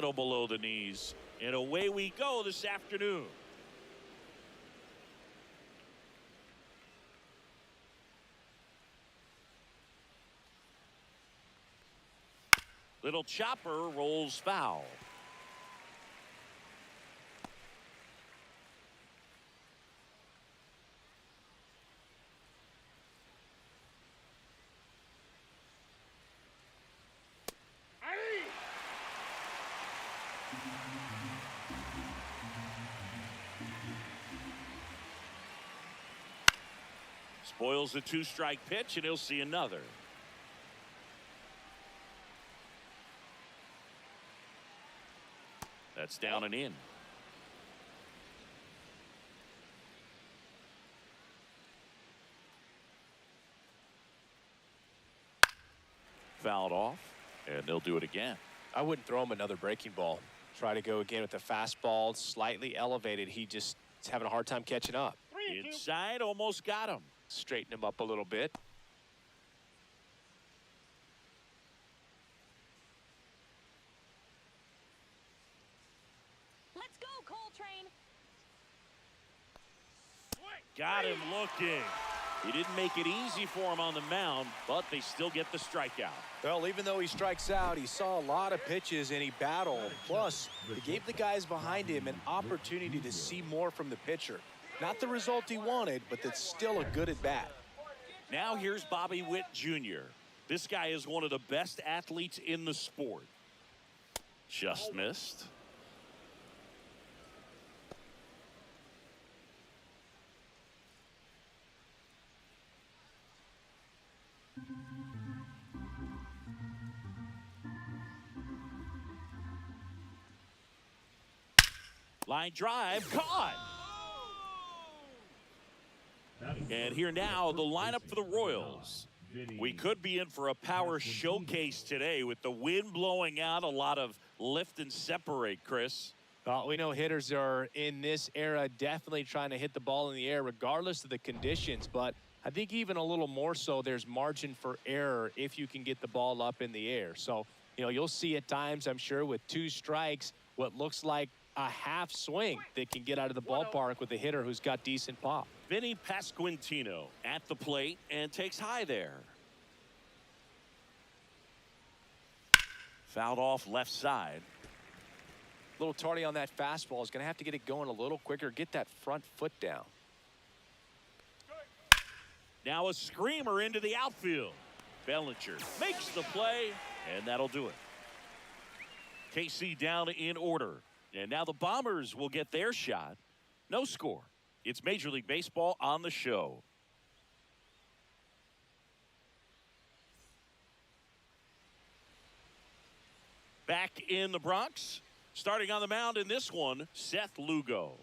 little below the knees. And away we go this afternoon. Little chopper rolls foul. Spoils the two-strike pitch, and he'll see another. That's down and in. Fouled off, and they'll do it again. I wouldn't throw him another breaking ball. Try to go again with the fastball, slightly elevated. He just is having a hard time catching up. Inside, almost got him. Straighten him up a little bit. Let's go, Coltrane. Got him looking. He didn't make it easy for him on the mound, but they still get the strikeout. Well, even though he strikes out, he saw a lot of pitches and he battled. Plus, he gave the guys behind him an opportunity to see more from the pitcher. Not the result he wanted, but that's still a good at-bat. Now here's Bobby Witt Jr. This guy is one of the best athletes in the sport. Just missed. Line drive, caught. And here now, the lineup for the Royals. We could be in for a power showcase today with the wind blowing out, a lot of lift and separate, Chris. We know hitters are in this era definitely trying to hit the ball in the air regardless of the conditions, but I think even a little more so there's margin for error if you can get the ball up in the air. So, you know, you'll see at times, I'm sure, with two strikes, what looks like a half swing that can get out of the ballpark with a hitter who's got decent pop. Vinny Pasquantino at the plate and takes high there. Fouled off left side. A little tardy on that fastball. Is going to have to get it going a little quicker. Get that front foot down. Now a screamer into the outfield. Bellinger makes the play, and that'll do it. KC down in order. And now the Bombers will get their shot. No score. It's Major League Baseball on the show. Back in the Bronx. Starting on the mound in this one, Seth Lugo.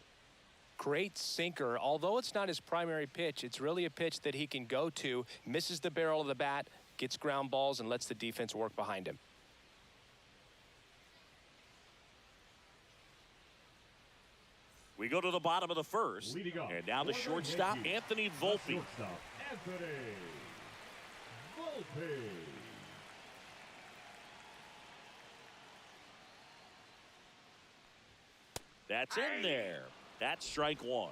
Great sinker. Although it's not his primary pitch, it's really a pitch that he can go to. Misses the barrel of the bat, gets ground balls, and lets the defense work behind him. We go to the bottom of the first, and now the shortstop, Anthony Volpe. That's in there. That's strike one.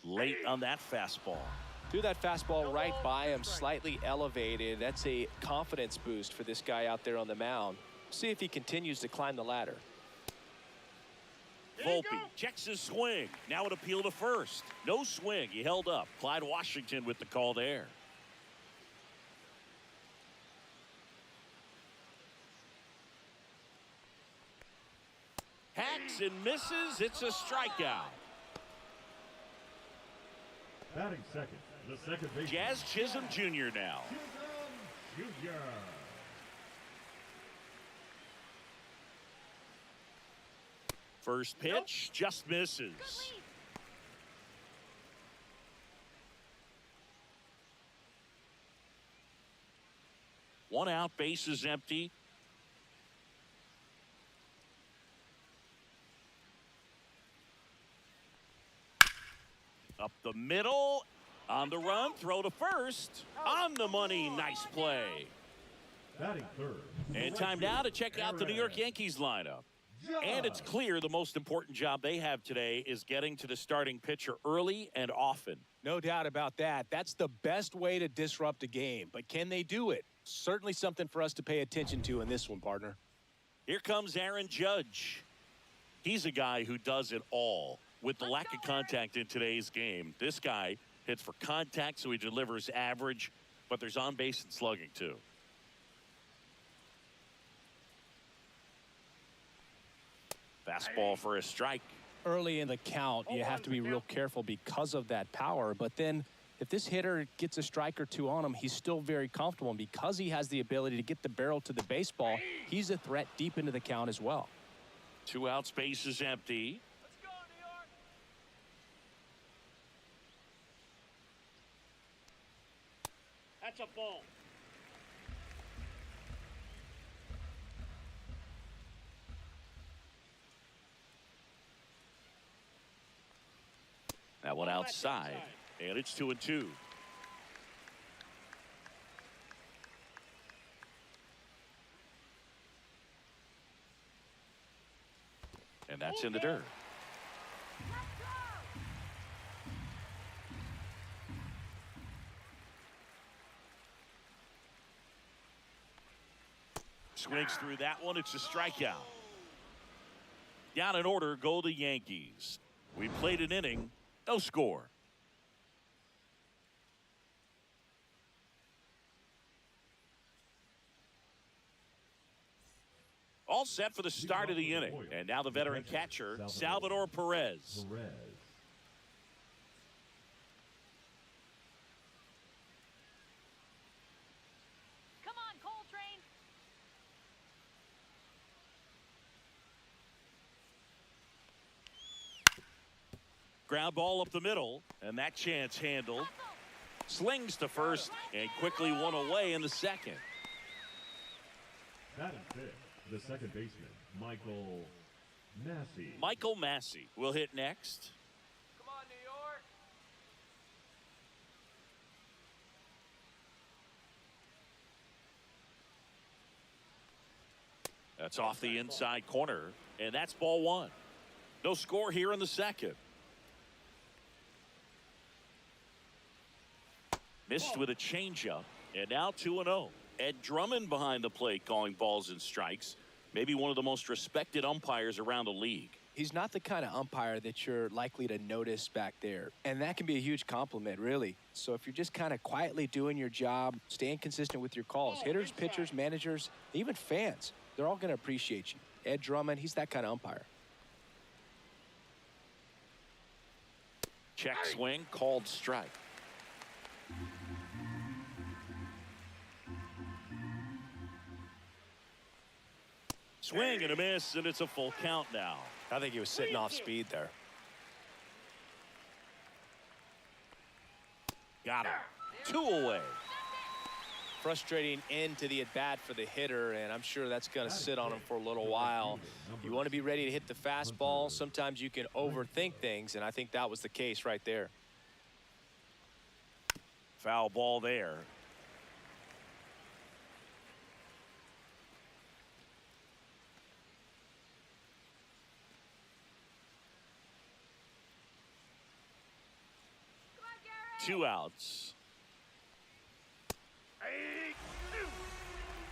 Late on that fastball. Threw that fastball right by him, slightly elevated. That's a confidence boost for this guy out there on the mound. See if he continues to climb the ladder. Volpe checks his swing. Now an appeal to first. No swing. He held up. Clyde Washington with the call there. Hacks and misses. It's a strikeout. Batting second, the second baseman. Jazz Chisholm Jr. now. Chisholm Jr. First pitch just misses. One out, base is empty. Up the middle. On the run. Throw to first. On the money. Nice play. Batting third. And time now to check out the New York Yankees lineup. And it's clear the most important job they have today is getting to the starting pitcher early and often. No doubt about that. That's the best way to disrupt a game. But can they do it? Certainly something for us to pay attention to in this one, partner. Here comes Aaron Judge. He's a guy who does it all. With the lack of contact in today's game, this guy hits for contact, so he delivers average, but there's on base and slugging too. Fastball for a strike. Early in the count, you have to be real careful because of that power. But then if this hitter gets a strike or two on him, he's still very comfortable. And because he has the ability to get the barrel to the baseball, he's a threat deep into the count as well. 2 out, space is empty. Let's go, New York. That's a ball. That one outside, and it's 2-2. And that's in the dirt. Swings through that one. It's a strikeout. Down in order go the Yankees. We played an inning. No score. All set for the start of the inning. And now the veteran catcher, Salvador Perez. Come on, Coltrane. Ground ball up the middle, and that chance handled. Slings to first, and quickly one away in the second. Batting fifth, the second baseman, Michael Massey. Michael Massey will hit next. Come on, New York. That's off the inside corner, and that's ball one. No score here in the second. Missed with a changeup, and now 2-0. Ed Drummond behind the plate calling balls and strikes. Maybe one of the most respected umpires around the league. He's not the kind of umpire that you're likely to notice back there. And that can be a huge compliment, really. So if you're just kind of quietly doing your job, staying consistent with your calls, hitters, pitchers, managers, even fans, they're all going to appreciate you. Ed Drummond, he's that kind of umpire. Check swing, called strike. Swing and a miss, and it's a full count now. I think he was sitting off speed there. Got him. 2 away. Frustrating end to the at-bat for the hitter, and I'm sure that's going to sit on him for a little while. You want to be ready to hit the fastball. Sometimes you can overthink things, and I think that was the case right there. Foul ball there. Two outs.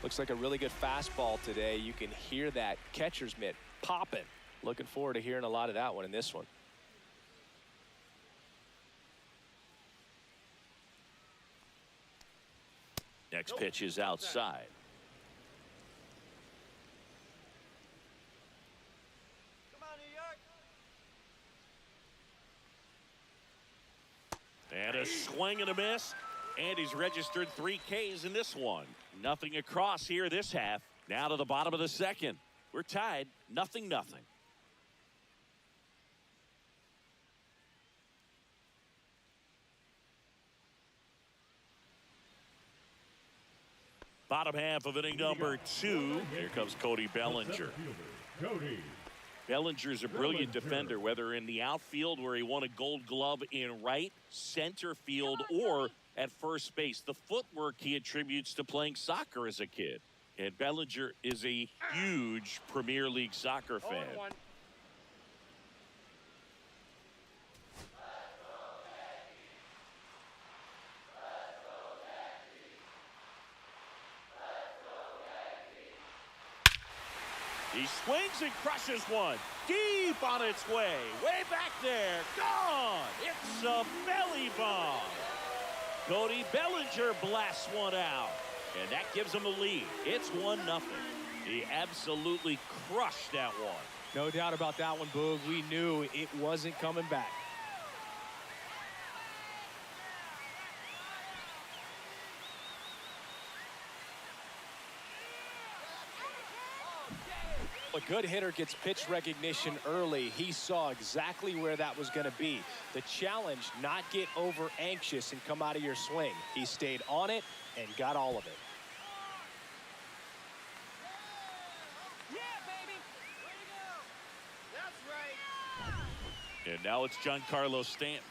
Looks like a really good fastball today. You can hear that catcher's mitt popping. Looking forward to hearing a lot of that one in this one. Next pitch is outside. Come on, New York. And a swing and a miss. And he's registered 3 Ks in this one. Nothing across here this half. Now to the bottom of the second. We're tied, 0-0. Bottom half of inning number 2. Here comes Cody Bellinger. Center fielder, Cody Bellinger's a brilliant defender, whether in the outfield where he won a Gold Glove in right, center field, or at first base. The footwork he attributes to playing soccer as a kid. And Bellinger is a huge Premier League soccer fan. He swings and crushes one. Deep on its way. Way back there. Gone. It's a belly bomb. Cody Bellinger blasts one out. And that gives him a lead. It's 1-0. He absolutely crushed that one. No doubt about that one, Boog. We knew it wasn't coming back. A good hitter gets pitch recognition early. He saw exactly where that was going to be. The challenge, not get over anxious and come out of your swing. He stayed on it and got all of it. Yeah, baby. Way to go. That's right. And now it's Giancarlo Stanton.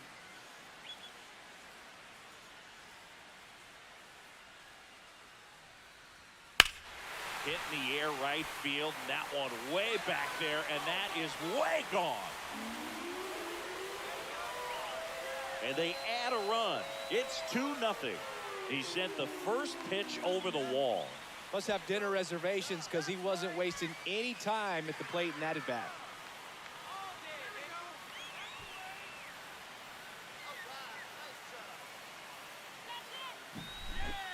Hit in the air right field. That one way back there, and that is way gone. And they add a run. It's 2-0. He sent the first pitch over the wall. Must have dinner reservations because he wasn't wasting any time at the plate in that at bat.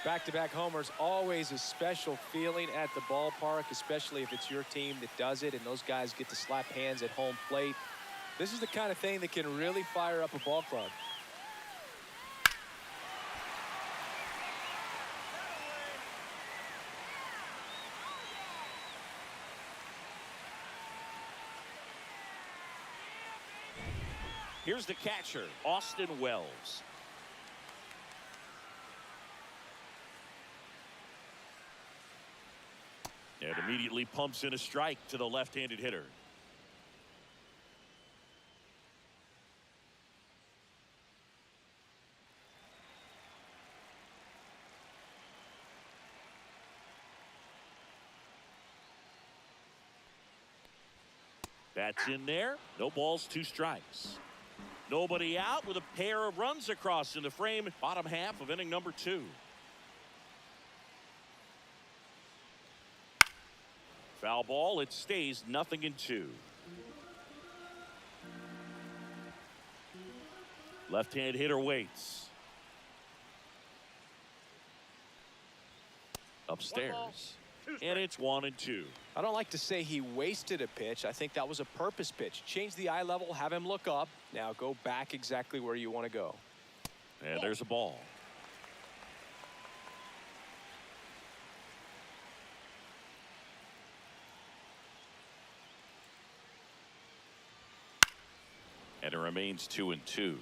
Back-to-back homers, always a special feeling at the ballpark, especially if it's your team that does it and those guys get to slap hands at home plate. This is the kind of thing that can really fire up a ball club. Here's the catcher, Austin Wells. And immediately pumps in a strike to the left-handed hitter. That's in there. No balls, 2 strikes. Nobody out with a pair of runs across in the frame. Bottom half of inning number 2. Foul ball. It stays 0-2. Left-hand hitter waits. Upstairs. And it's 1-2. I don't like to say he wasted a pitch. I think that was a purpose pitch. Change the eye level, have him look up. Now go back exactly where you want to go. And there's a ball. And it remains 2-2.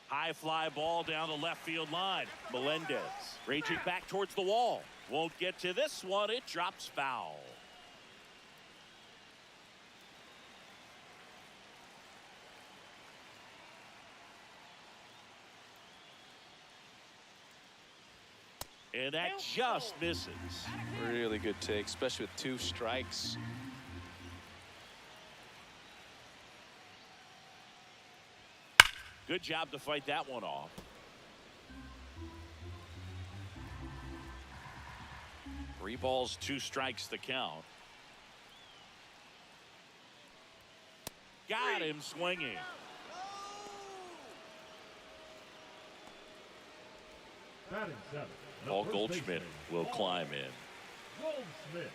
High fly ball down the left field line. Melendez raging back towards the wall. Won't get to this one. It drops foul. And that just misses. Really good take, especially with 2 strikes. Good job to fight that one off. Three balls, 2 strikes to count. Got him swinging. Batting 7. Paul Goldschmidt will climb in. Goldschmidt.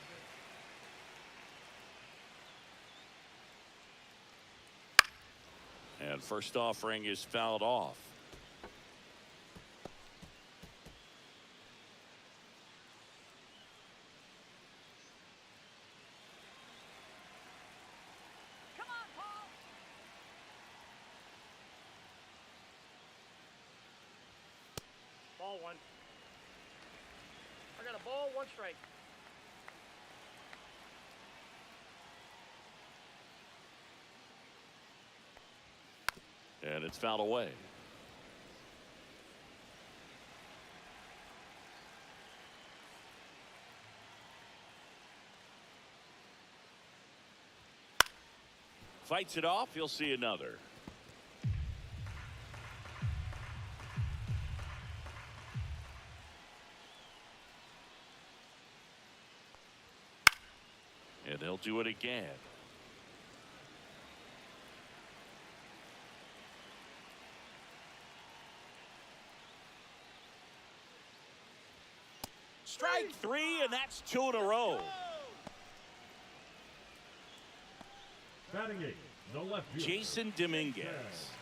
And first offering is fouled off. Come on, Paul. Ball one. I got a ball, 1 strike. And it's fouled away. Fights it off. He'll see another. And they'll do it again. Strike 3, and that's 2 in a row. Batting 8, the left fielder, Jason Dominguez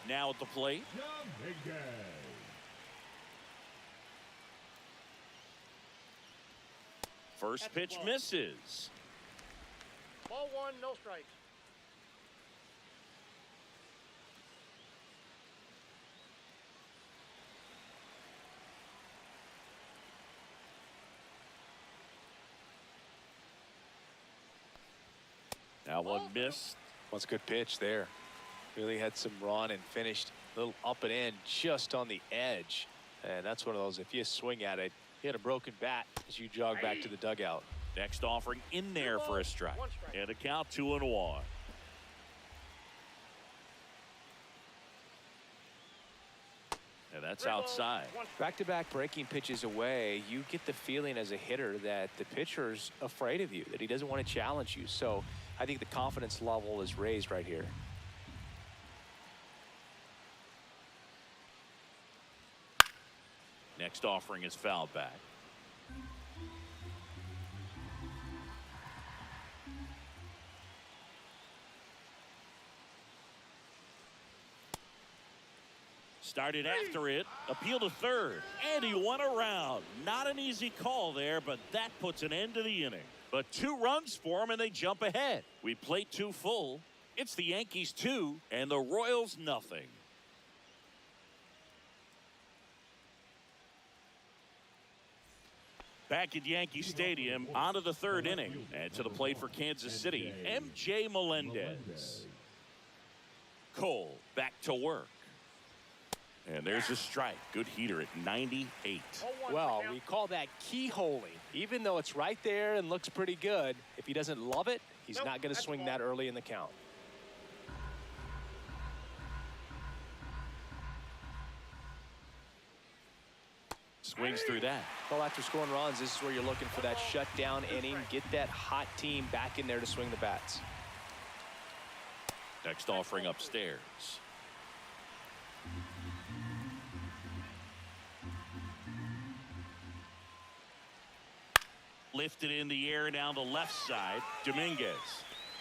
now at the plate. Dominguez. First That's a pitch ball. misses. Ball 1, no strikes. Now one missed. What's a good pitch there. Really had some run and finished a little up and in just on the edge. And that's one of those, if you swing at it, you hit a broken bat as you jog back to the dugout. Next offering in there for a strike. 1 strike. And a count 2-1. And that's outside. Back-to-back breaking pitches away, you get the feeling as a hitter that the pitcher's afraid of you, that he doesn't want to challenge you. So I think the confidence level is raised right here. Next offering is fouled back. Started after it, appeal to third, and he won around. Not an easy call there, but that puts an end to the inning. But 2 runs for him, and they jump ahead. We played 2 full. It's the Yankees 2, and the Royals nothing. Back at Yankee Stadium, on to the 3rd inning, and to the plate for Kansas City, MJ Melendez. Cole back to work. And there's a strike. Good heater at 98. Well, we call that keyholing. Even though it's right there and looks pretty good, if he doesn't love it, he's not going to swing that early in the count. Swings through that. Well, after scoring runs, this is where you're looking for that shutdown inning. Get that hot team back in there to swing the bats. Next offering upstairs. Lifted in the air down the left side. Dominguez.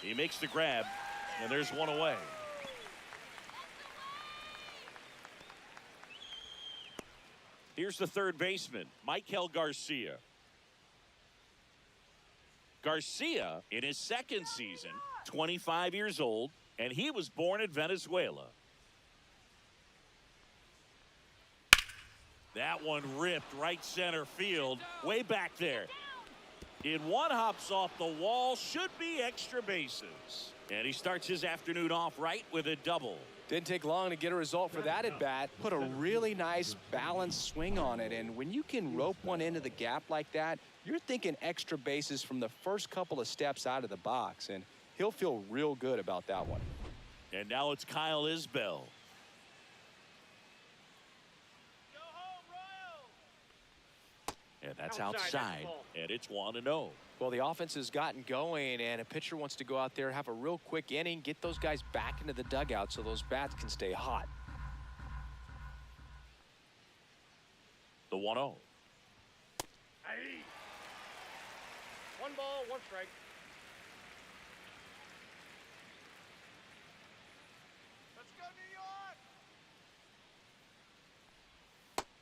He makes the grab, and there's one away. Here's the 3rd baseman, Michael Garcia. Garcia, in his 2nd season, 25 years old, and he was born in Venezuela. That one ripped right center field, way back there. In one, hops off the wall, should be extra bases. And he starts his afternoon off right with a double. Didn't take long to get a result for that at bat. Put a really nice balanced swing on it. And when you can rope one into the gap like that, you're thinking extra bases from the first couple of steps out of the box. And he'll feel real good about that one. And now it's Kyle Isbell. And that's outside, and it's 1-0. Well, the offense has gotten going, and a pitcher wants to go out there, have a real quick inning, get those guys back into the dugout so those bats can stay hot. The 1-0. Hey. 1 ball, 1 strike. Let's go, New York!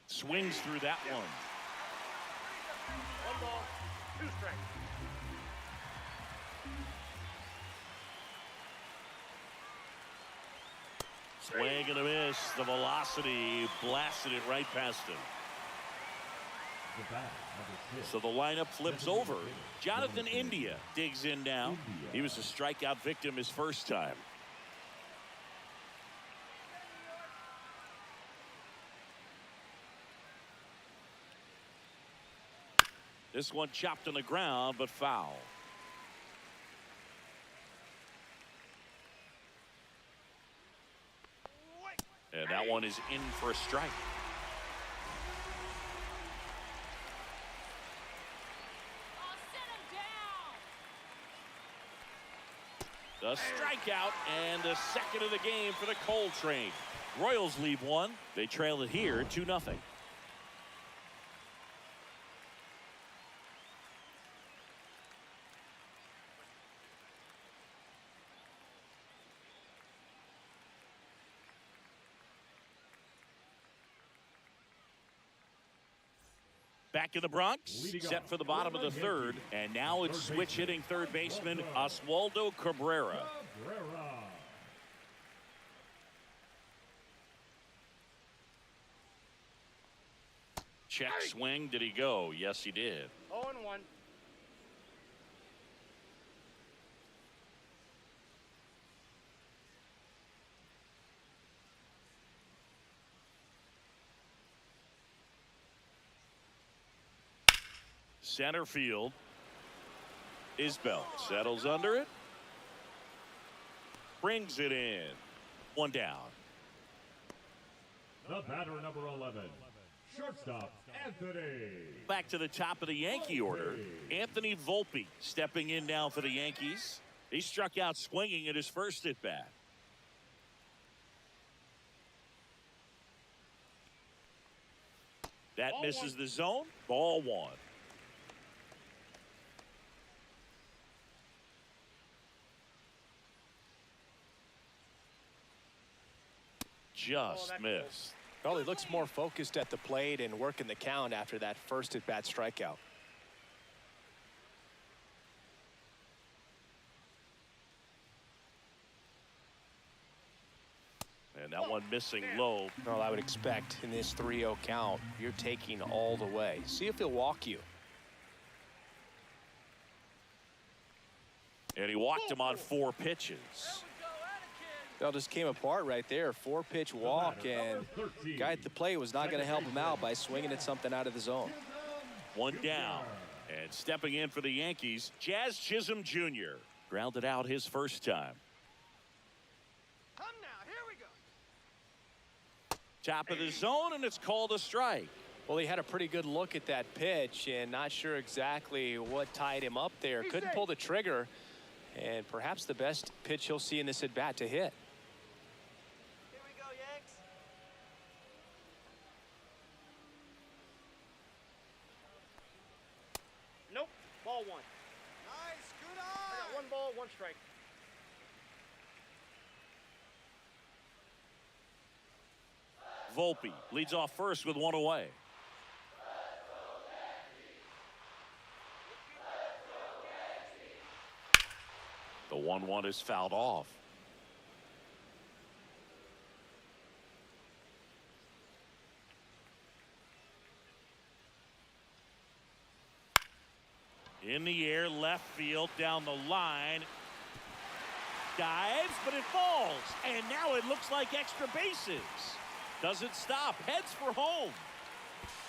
Swings through that one. 1 ball, 2 strikes. Swing and a miss. The velocity blasted it right past him. the bat, number 6. So the lineup flips over. Jonathan India digs in now. He was a strikeout victim his first time. This one chopped on the ground, but foul. And that one is in for a strike. Oh, set him down. The strikeout and the second of the game for the Coltrane. Royals leave one. They trail it here 2-0. Back in the Bronx, set for the bottom of the third, and now it's switch hitting third baseman Oswaldo Cabrera. Check swing, did he go? Yes, he did. 0-1. Center field. Isbell settles under it. Brings it in. One down. The batter, number 11, shortstop, Anthony. Back to the top of the Yankee order. Anthony Volpe stepping in now for the Yankees. He struck out swinging at his first at bat. That misses the zone. Ball one. Just missed. Well, he looks more focused at the plate and working the count after that first at bat strikeout. And that one missing low. Well, I would expect in this 3-0 count, you're taking all the way. See if he'll walk you. And he walked him on 4 pitches. That just came apart right there. 4-pitch walk, and the guy at the plate was not going to help him out by swinging at something out of the zone. One down. And stepping in for the Yankees, Jazz Chisholm Jr. Grounded out his first time. Come now, here we go. Top of the zone, and it's called a strike. Well, he had a pretty good look at that pitch and not sure exactly what tied him up there. Couldn't pull the trigger, and perhaps the best pitch he'll see in this at bat to hit. Here we go, Yanks. Nope. Ball one. Nice. Good eye. I got 1 ball, 1 strike. Volpe leads off first with 1 away. The 1-1 is fouled off. In the air, left field, down the line. Dives, but it falls. And now it looks like extra bases. Doesn't stop, heads for home.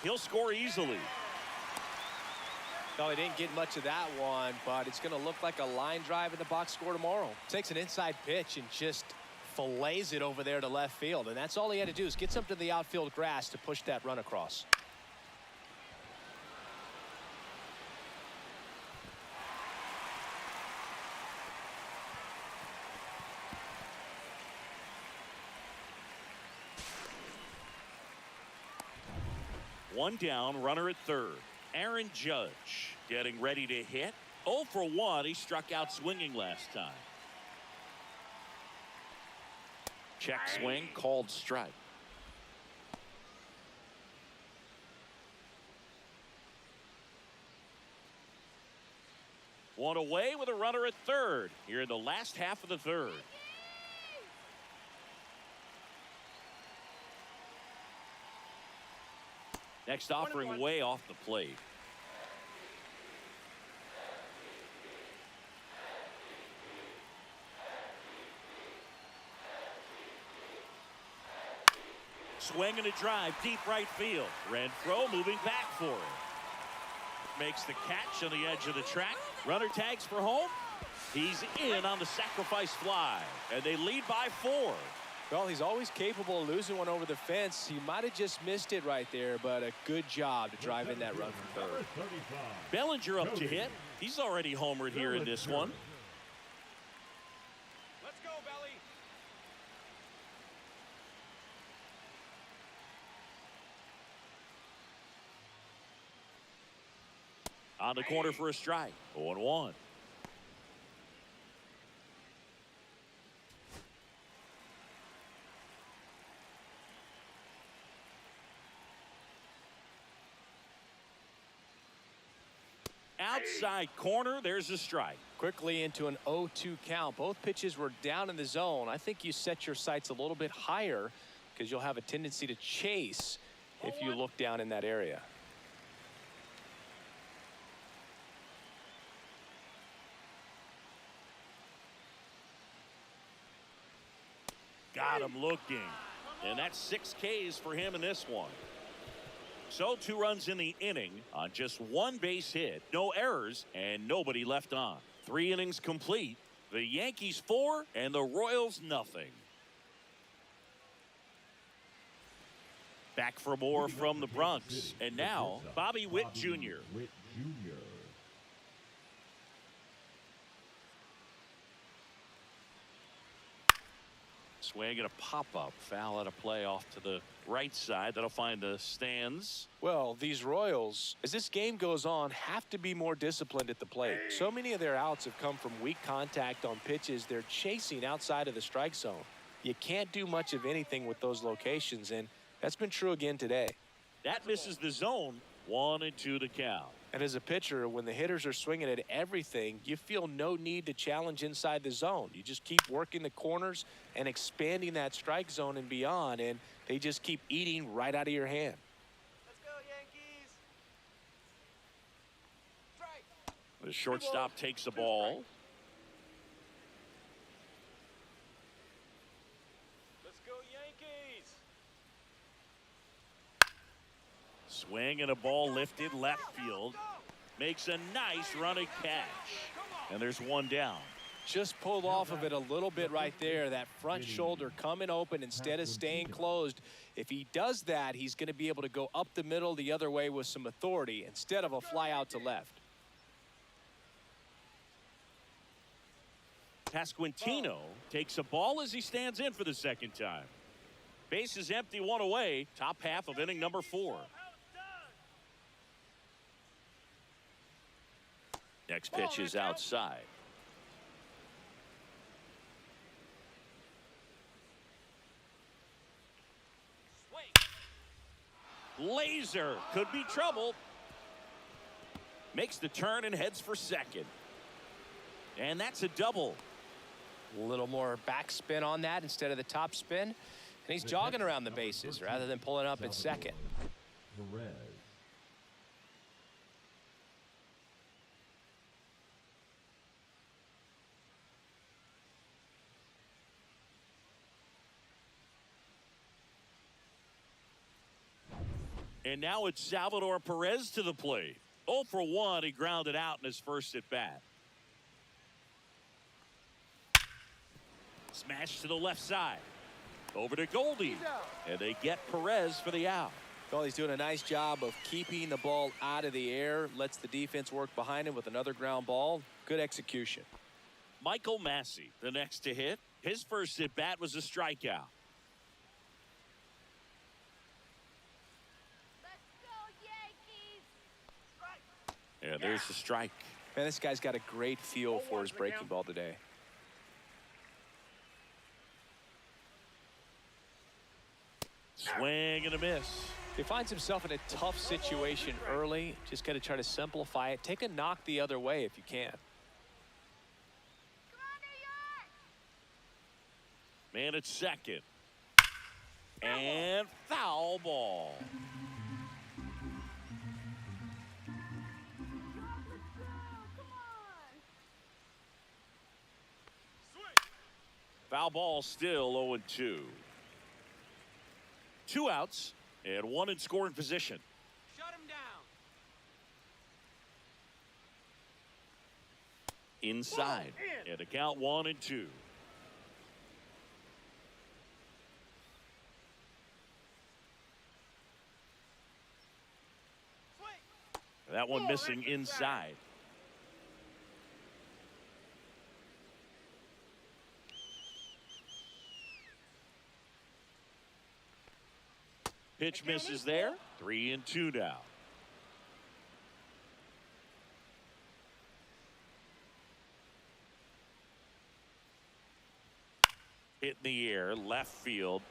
He'll score easily. No, he didn't get much of that one, but it's going to look like a line drive in the box score tomorrow. Takes an inside pitch and just fillets it over there to left field. And that's all he had to do is get something to the outfield grass to push that run across. One down, runner at third. Aaron Judge getting ready to hit. 0 for 1. He struck out swinging last time. Check swing, called strike. One away with a runner at third here in the last half of the third. Next offering way off the plate. Swing and a drive, deep right field. Renfroe moving back for it. Makes the catch on the edge of the track. Runner tags for home. He's in on the sacrifice fly, and they lead by 4. Well, he's always capable of losing one over the fence. He might have just missed it right there, but a good job to drive in that run from third. Bellinger up to hit. He's already homered here in this one. Let's go, Belly. On the corner for a strike. 0-1. Outside corner, there's a strike. Quickly into an 0-2 count. Both pitches were down in the zone. I think you set your sights a little bit higher because you'll have a tendency to chase if you look down in that area. Got him looking. And that's 6 Ks for him in this one. So 2 runs in the inning on just 1 base hit, no errors, and nobody left on. 3 innings complete. The Yankees 4 and the Royals nothing. Back for more from the Bronx. And now, Bobby Witt Jr. Swing and a pop-up. Foul out of play off to the right side. That'll find the stands. Well, these Royals, as this game goes on, have to be more disciplined at the plate. So many of their outs have come from weak contact on pitches they're chasing outside of the strike zone. You can't do much of anything with those locations, and that's been true again today. That misses the zone. 1-2 to count. And as a pitcher, when the hitters are swinging at everything, you feel no need to challenge inside the zone. You just keep working the corners and expanding that strike zone and beyond, and they just keep eating right out of your hand. Let's go, Yankees. Strike. The shortstop takes the ball. Let's go, Yankees. Swing and a ball lifted left field. Makes a nice running catch. And there's 1 down. Just pulled off of it a little bit right there. That front shoulder coming open instead of staying closed. If he does that, he's going to be able to go up the middle the other way with some authority instead of a fly out to left. Pasquantino takes a ball as he stands in for the 2nd time. Base is empty, 1 away. Top half of inning number 4. Next pitch is outside. Laser could be trouble. Makes the turn and heads for second. And that's a double. A little more backspin on that instead of the top spin. And he's jogging around the bases rather than pulling up at second. Perez. And now it's Salvador Perez to the plate. 0 for 1. He grounded out in his first at bat. Smash to the left side. Over to Goldie. And they get Perez for the out. Well, he's doing a nice job of keeping the ball out of the air. Lets the defense work behind him with another ground ball. Good execution. Michael Massey, the next to hit. His first at bat was a strikeout. Yeah, there's the strike. Man, this guy's got a great feel for his breaking ball today. Swing and a miss. He finds himself in a tough situation early. Just got to try to simplify it. Take a knock the other way if you can. Man at second. And foul ball. Foul ball still 0-2. 2 outs and 1 in scoring position. Shut him down. Inside. And a count 1-2. That one missing inside. Pitch misses there. 3-2 now. Hit in the air, left field.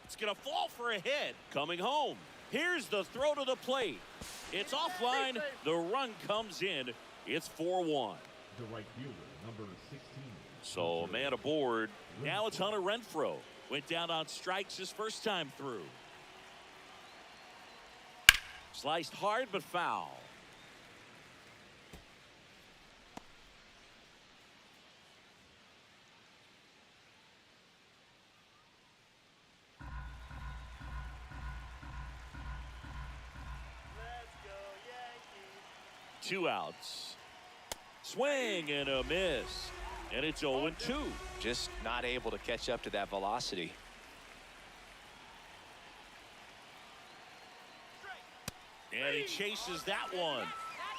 It's going to fall for a hit. Coming home. Here's the throw to the plate. It's offline. The run comes in. It's 4-1. The right fielder, number 16. So, man aboard. Now it's Hunter Renfroe. Went down on strikes his first time through. Sliced hard but foul. Let's go, Yankees. 2 outs. Swing and a miss. And it's 0-2. Just not able to catch up to that velocity. And he chases that one.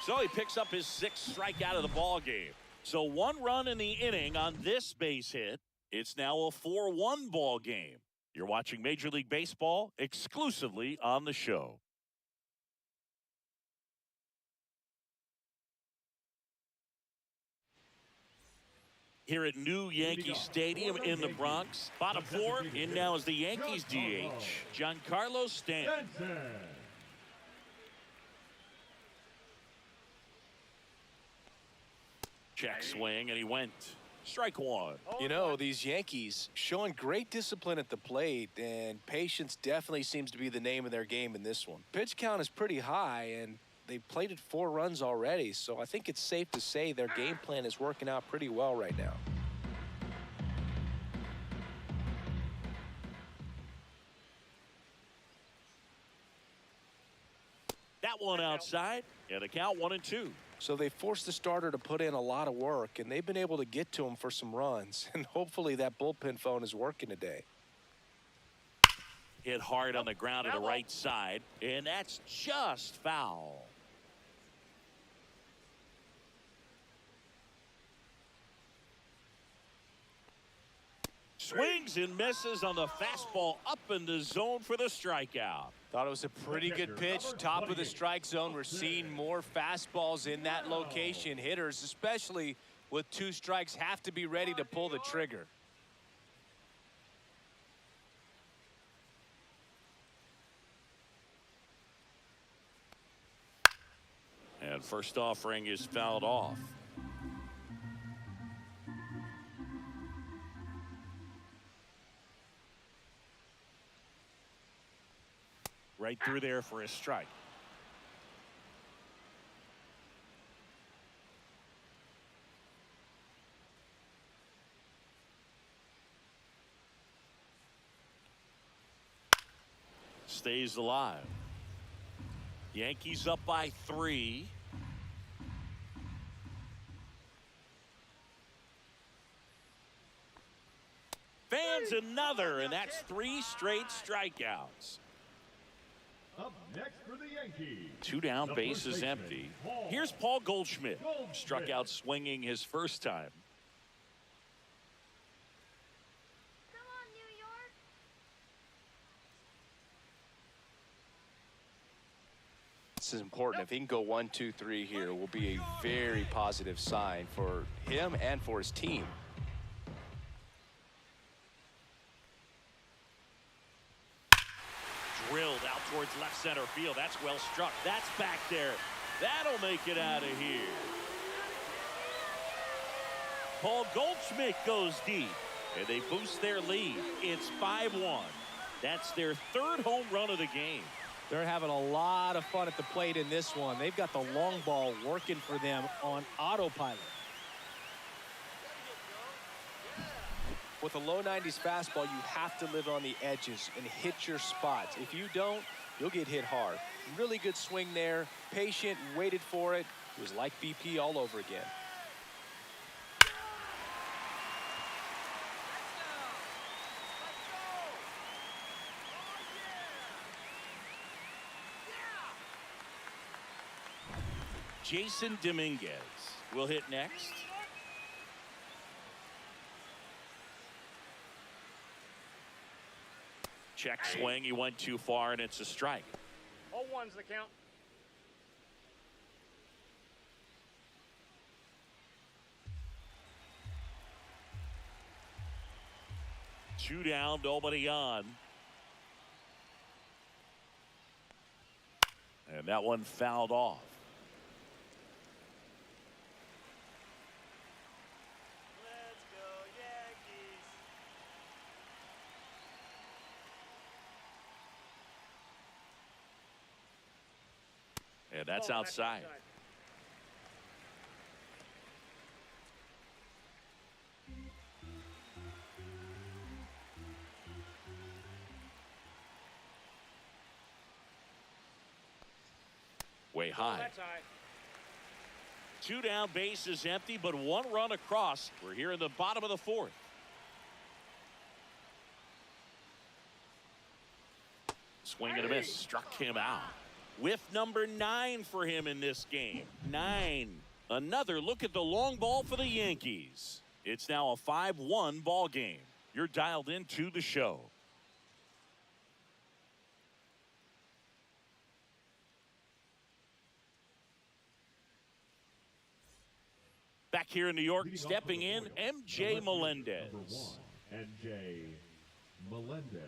So he picks up his 6th strikeout of the ball game. So 1 run in the inning on this base hit. It's now a 4-1 ball game. You're watching Major League Baseball exclusively on the show. Here at New Yankee Stadium in the Bronx. Bottom 4, in now is the Yankees DH, Giancarlo Stanton. Check swing, and he went. Strike 1. You know, these Yankees showing great discipline at the plate, and patience definitely seems to be the name of their game in this one. Pitch count is pretty high, and they've plated 4 runs already, so I think it's safe to say their game plan is working out pretty well right now. That one outside, and a count 1-2. So they forced the starter to put in a lot of work, and they've been able to get to him for some runs. And hopefully that bullpen phone is working today. Hit hard on the ground to the right side, and that's just foul. Swings and misses on the fastball up in the zone for the strikeout. Thought it was a pretty good pitch. Top of the strike zone. We're seeing more fastballs in that location. Hitters, especially with 2 strikes, have to be ready to pull the trigger. And first offering is fouled off. Right through there for a strike. Stays alive. Yankees up by 3. Fans another, and that's 3 straight strikeouts. Up next for the Yankees. 2 down, The base first is baseman, empty. Paul Here's Paul Goldschmidt. Goldschmidt. Struck out swinging his first time. Come on, New York. This is important. If he can go 1, 2, 3 here, will be a very positive sign for him and for his team. Drilled out towards left center field. That's well struck. That's back there. That'll make it out of here. Paul Goldschmidt goes deep, and they boost their lead. It's 5-1. That's their 3rd home run of the game. They're having a lot of fun at the plate in this one. They've got the long ball working for them on autopilot. With a low 90s fastball, you have to live on the edges and hit your spots. If you don't, you'll get hit hard. Really good swing there. Patient, waited for it. It was like BP all over again. Jason Dominguez will hit next. Check swing. He went too far, and it's a strike. 0-1's the count. Two down, nobody on. And that one fouled off. Let's go, Yankees. And that's outside. Way high. That's high. Two down, bases empty, but one run across. We're here in the bottom of the fourth. Swing and a miss. Struck him out. Whiff number 9 for him in this game. 9. Another look at the long ball for the Yankees. It's now a 5-1 ball game. You're dialed into the show. Back here in New York, stepping in, MJ Melendez. Number 1, MJ Melendez.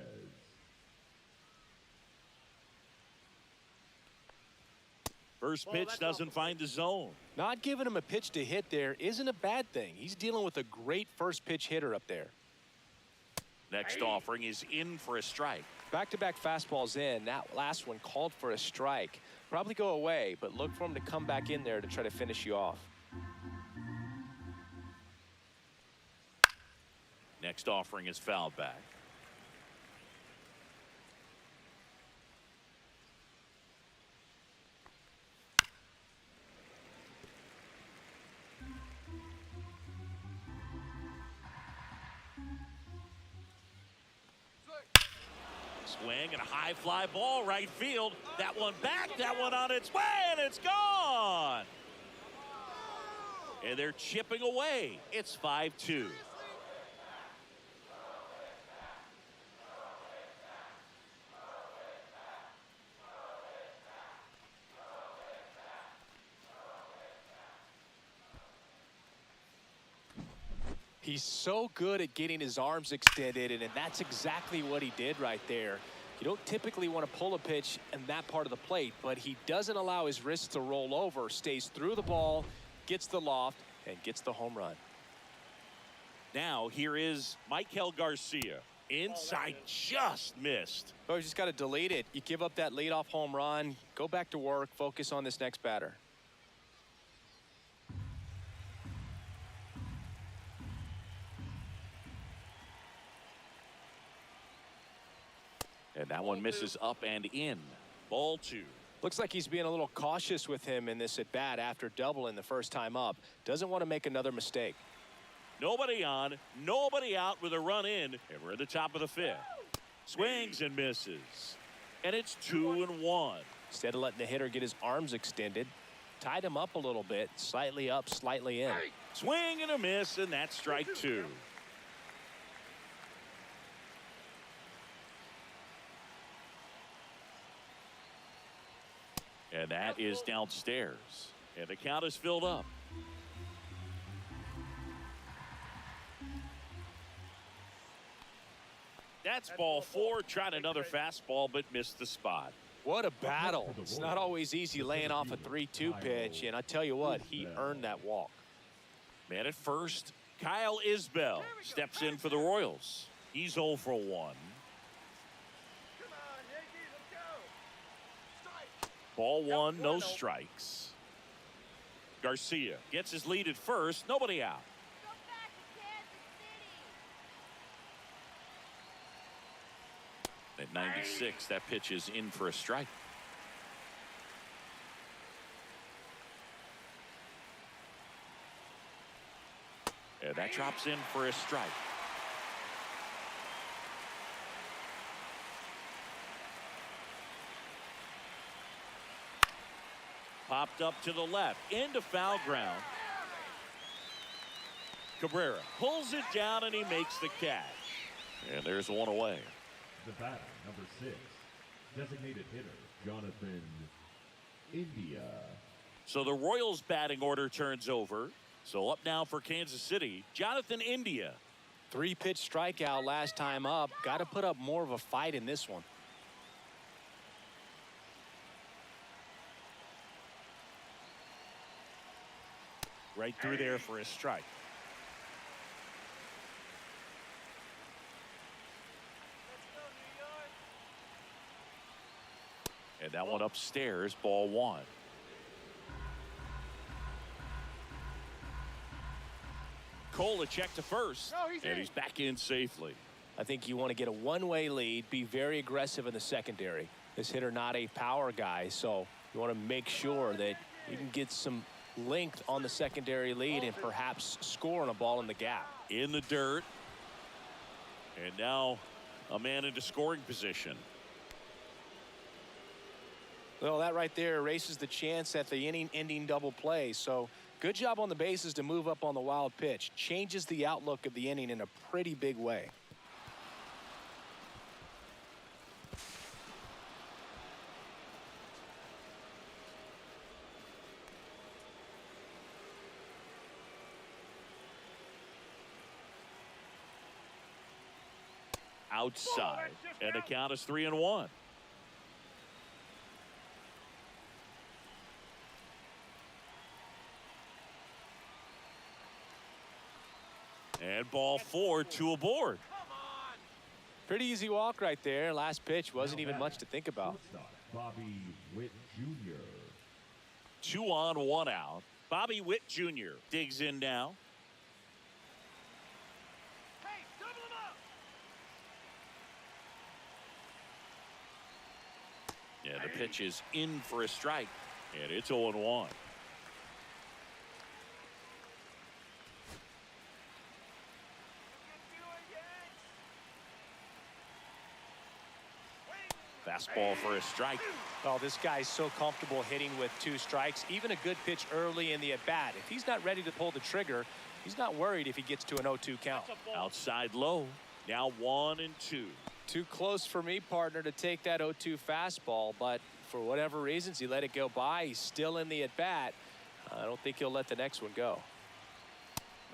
First pitch doesn't find the zone. Not giving him a pitch to hit there isn't a bad thing. He's dealing with a great first pitch hitter up there. Next offering is in for a strike. Back-to-back fastballs in. That last one called for a strike. Probably go away, but look for him to come back in there to try to finish you off. Next offering is fouled back. Swing and a high fly ball right field. That one back, that one on its way, and it's gone. And they're chipping away. It's 5-2. He's so good at getting his arms extended, and that's exactly what he did right there. You don't typically want to pull a pitch in that part of the plate, but he doesn't allow his wrists to roll over, stays through the ball, gets the loft, and gets the home run. Now here is Michael Garcia. Inside, just missed. Oh, you just got to delete it. You give up that leadoff home run, go back to work, focus on this next batter. And that one misses up and in. Ball 2. Looks like he's being a little cautious with him in this at bat after doubling the first time up. Doesn't want to make another mistake. Nobody on, nobody out with a run in, and we're at the top of the 5th. Swings and misses. And it's 2-1. Instead of letting the hitter get his arms extended, tied him up a little bit, slightly up, slightly in. Swing and a miss, and that's strike 2. And that is downstairs. And the count is filled up. That's ball 4. Tried another fastball, but missed the spot. What a battle. It's not always easy laying off a 3-2 pitch, and I tell you what, he earned that walk. Man at first, Kyle Isbell steps in for the Royals. He's 0 for 1. Come on, Yankees, let's go. Strike. Ball 1, no strikes. Garcia gets his lead at first. Nobody out. Go back to Kansas City. At 96, that pitch is in for a strike. And that drops in for a strike. Popped up to the left, into foul ground. Cabrera pulls it down and he makes the catch. And there's one away. The batter, number 6, designated hitter, Jonathan India. So the Royals batting order turns over. So up now for Kansas City, Jonathan India. 3-pitch strikeout last time up. Got to put up more of a fight in this one. Right through there for a strike. And that one upstairs, ball 1. Cole a check to first, and he's back in safely. I think you want to get a one-way lead, be very aggressive in the secondary. This hitter not a power guy, so you want to make sure that you can get some length on the secondary lead and perhaps score on a ball in the gap. In the dirt. And now a man into scoring position. Well, that right there erases the chance at the inning-ending double play. So good job on the bases to move up on the wild pitch. Changes the outlook of the inning in a pretty big way. Outside, and the count is 3-1. And ball 4, 2 aboard. Pretty easy walk right there. Last pitch wasn't even much to think about. Bobby Witt Jr. 2 on, 1 out. Bobby Witt Jr. digs in now. Hey, double him up. Yeah, the pitch is in for a strike, and it's 0-1. Fastball for a strike. Oh, this guy's so comfortable hitting with 2 strikes. Even a good pitch early in the at-bat. If he's not ready to pull the trigger, he's not worried if he gets to an 0-2 count. Outside low. Now 1-2. Too close for me, partner, to take that 0-2 fastball, but for whatever reasons, he let it go by. He's still in the at-bat. I don't think he'll let the next one go.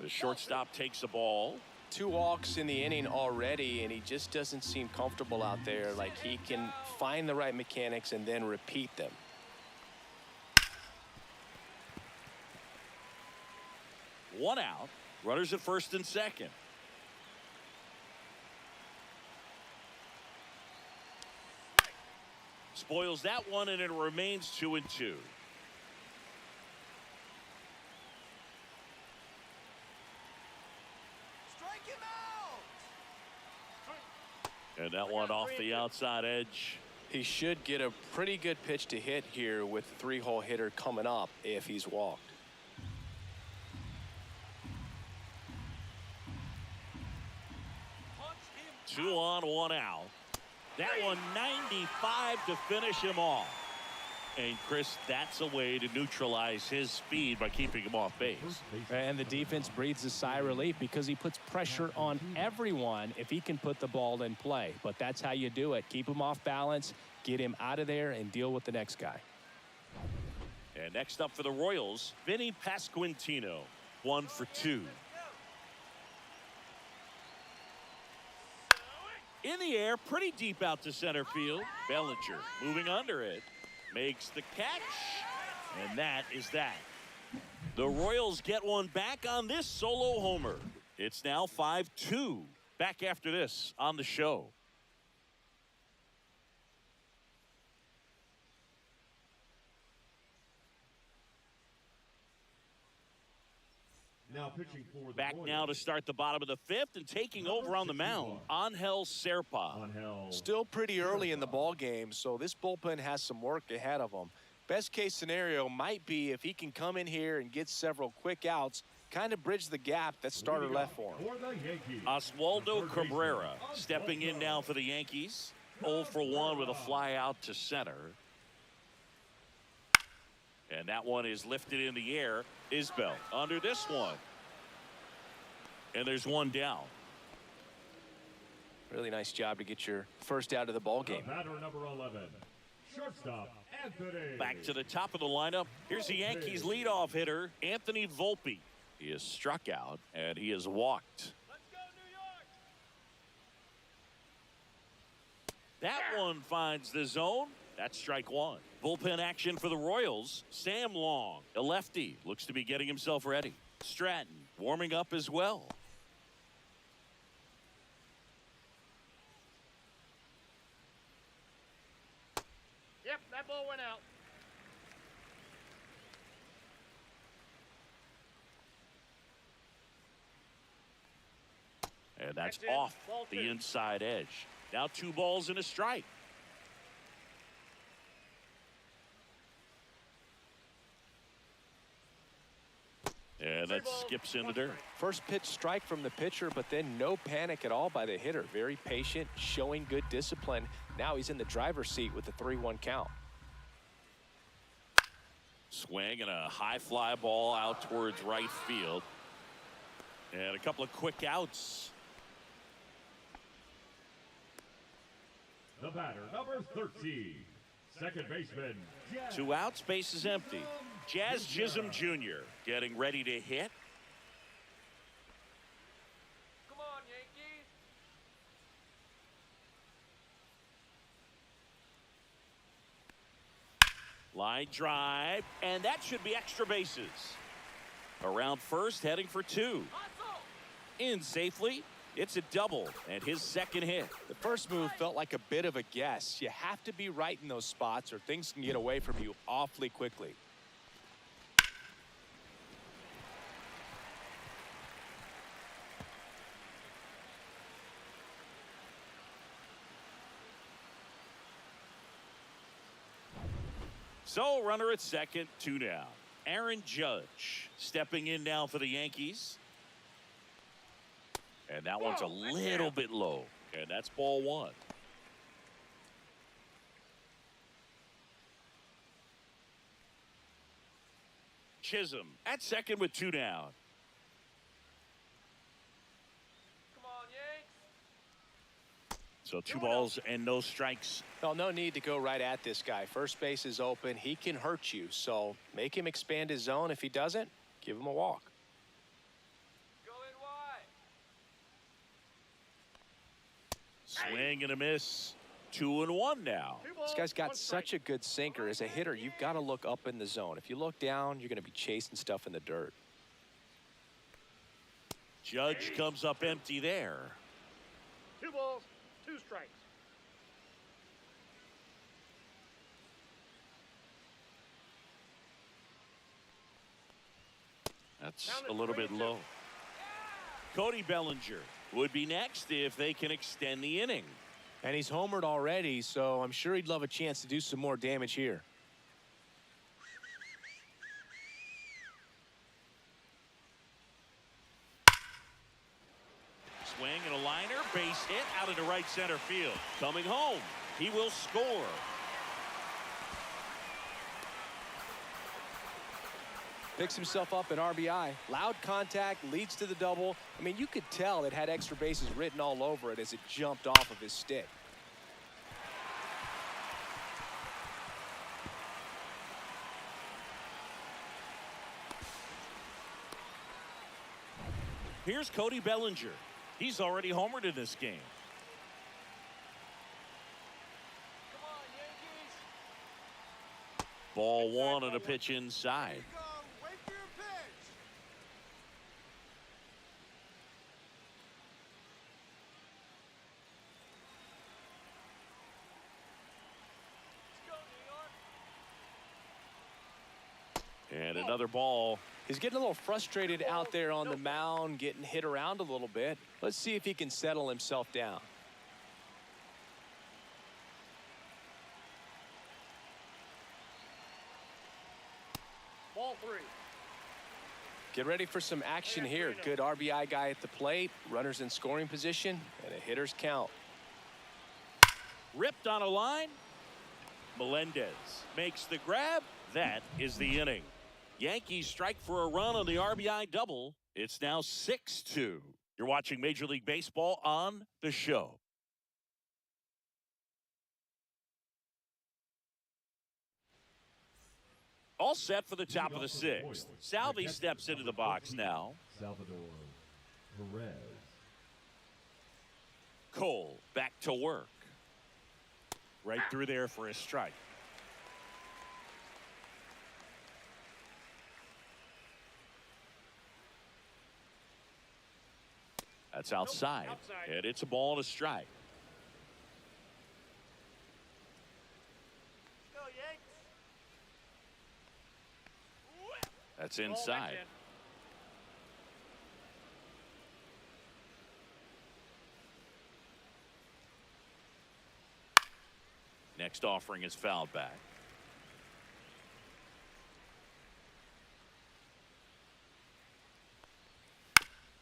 The shortstop takes the ball. 2 walks in the inning already, and he just doesn't seem comfortable out there. Like he can find the right mechanics and then repeat them. One out. Runners at first and second. Spoils that one, and it remains 2-2. And that one off the outside edge. He should get a pretty good pitch to hit here with 3-hole hitter coming up if he's walked. Two on, 1 out. That one 95 to finish him off. And Chris, that's a way to neutralize his speed by keeping him off base. And the defense breathes a sigh of relief because he puts pressure on everyone if he can put the ball in play. But that's how you do it. Keep him off balance, get him out of there, and deal with the next guy. And next up for the Royals, Vinny Pasquantino, 1 for 2. In the air, pretty deep out to center field. Bellinger moving under it. Makes the catch, and that is that. The Royals get one back on this solo homer. It's now 5-2. Back after this on the show. Now pitching for the Back Royals. now to start the bottom of the fifth and taking over on the mound, Angel Serpa. Angel. Still pretty early in the ball game, so this bullpen has some work ahead of them. Best case scenario might be if he can come in here and get several quick outs, kind of bridge the gap that starter left for him. For the Yankees, Oswaldo the third Cabrera baseman, stepping in now for the Yankees. 0 for 1 with a fly out to center. And that one is lifted in the air. Isbell under this one. And there's one down. Really nice job to get your first out of the ball game. Batter number 11, shortstop Anthony. Back to the top of the lineup. Here's the Yankees leadoff hitter, Anthony Volpe. He is struck out and he is walked. Let's go, New York! That one finds the zone. That's strike one. Bullpen action for the Royals. Sam Long, a lefty, looks to be getting himself ready. Stratton warming up as well. Yep, that ball went out. And that's That's it. off Ball the two. inside edge. Now 2 balls and a strike. And that skips in the dirt. First pitch strike from the pitcher, but then no panic at all by the hitter. Very patient, showing good discipline. Now he's in the driver's seat with the 3-1 count. Swing and a high fly ball out towards right field. And a couple of quick outs. The batter number 13, second baseman. 2 outs, base is empty. Jazz Chisholm Jr. getting ready to hit. Come on, Yankees! Line drive, and that should be extra bases. Around first, heading for 2. In safely, it's a double, and his second hit. The first move felt like a bit of a guess. You have to be right in those spots or things can get away from you awfully quickly. So, runner at second, 2 down. Aaron Judge stepping in now for the Yankees. And that one's a little bit low. And that's ball 1. Chisholm at second with 2 down. Come on, Yanks! So 2 balls and no strikes. Well, no need to go right at this guy. First base is open. He can hurt you. So make him expand his zone. If he doesn't, give him a walk. Going wide! Swing and a miss. 2-1 now. This guy's got such a good sinker. As a hitter, you've got to look up in the zone. If you look down, you're going to be chasing stuff in the dirt. Judge comes up empty there. 2 balls, 2 strikes. That's a little bit low. Cody Bellinger would be next if they can extend the inning. And he's homered already, so I'm sure he'd love a chance to do some more damage here. Swing and a liner, base hit out into right center field. Coming home, he will score. Picks himself up an RBI. Loud contact, leads to the double. I mean, you could tell it had extra bases written all over it as it jumped off of his stick. Here's Cody Bellinger. He's already homered in this game. Come on, Yankees! Ball 1 on a pitch inside. Go! Wait for your pitch! Let's go, New And another ball. He's getting a little frustrated out there on the mound, getting hit around a little bit. Let's see if he can settle himself down. Ball 3. Get ready for some action here. Good RBI guy at the plate, runners in scoring position, and a hitter's count. Ripped on a line. Melendez makes the grab. That is the inning. Yankees strike for a run on the RBI double. It's now 6-2. You're watching Major League Baseball on the show. All set for the top of the sixth. Salvi steps into the box now. Salvador Perez. Cole back to work. Right through there for a strike. That's outside. And it's a ball and a strike. Go, Yanks. That's inside. Next offering is fouled back.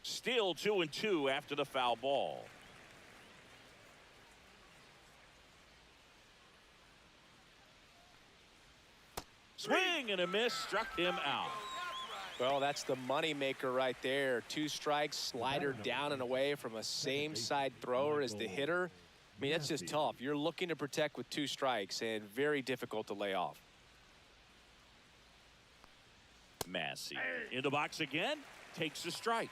Still 2-2 after the foul ball. Swing and a miss, struck him out. Well, that's the money maker right there. 2 strikes, slider down and away from a same side thrower as the hitter. I mean, that's just tough. You're looking to protect with 2 strikes and very difficult to lay off. Massey in the box again, takes a strike.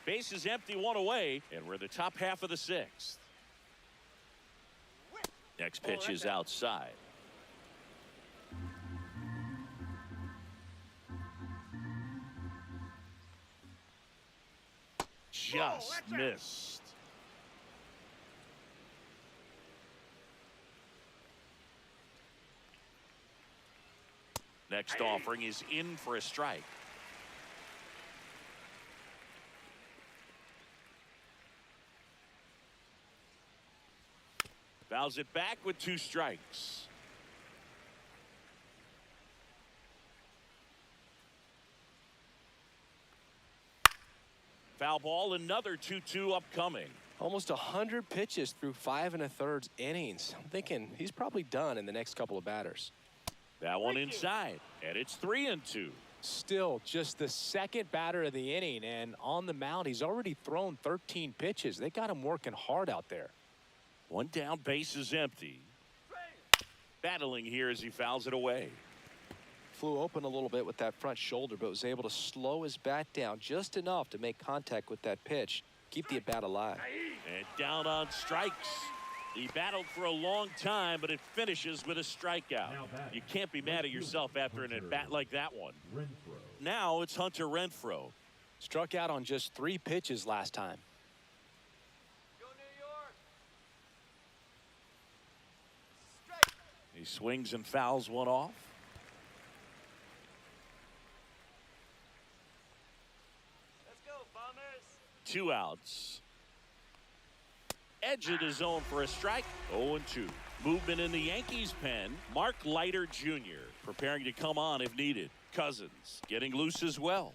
Base is empty, 1 away, and we're in the top half of the 6th. Next pitch is outside. Just missed. Next offering is in for a strike. Fouls it back with 2 strikes. Foul ball, another 2-2 upcoming. Almost 100 pitches through 5 1/3 innings. I'm thinking he's probably done in the next couple of batters. That one inside, and it's 3-2. Still just the second batter of the inning, and on the mound he's already thrown 13 pitches. They got him working hard out there. 1 down, base is empty. Battling here as he fouls it away. Flew open a little bit with that front shoulder, but was able to slow his bat down just enough to make contact with that pitch. Keep the at-bat alive. And down on strikes. He battled for a long time, but it finishes with a strikeout. You can't be mad at yourself after an at-bat like that one. Now it's Hunter Renfroe. Struck out on just 3 pitches last time. Go, New York. He swings and fouls one off. Let's go, Bombers. 2 outs. Edge of the zone for a strike. 0-2. Movement in the Yankees pen. Mark Leiter Jr. preparing to come on if needed. Cousins getting loose as well.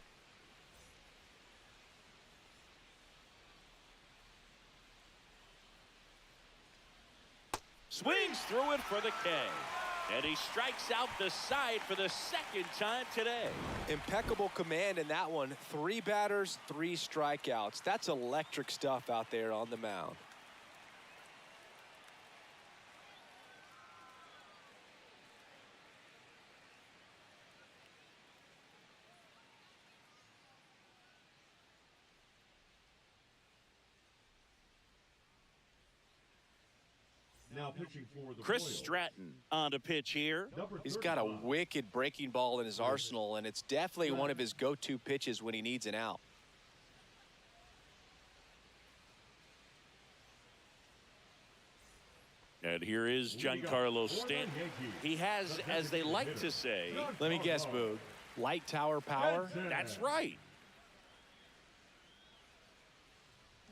Swings through it for the K. And he strikes out the side for the 2nd time today. Impeccable command in that one. 3 batters, 3 strikeouts. That's electric stuff out there on the mound. Now pitching for the Chris Royals. Stratton on to pitch here. He's got a wicked breaking ball in his arsenal, and it's definitely one of his go-to pitches when he needs an out. And here is Giancarlo Stanton. He has, as they like to say, Let me guess, Boog. Light tower power. That's right.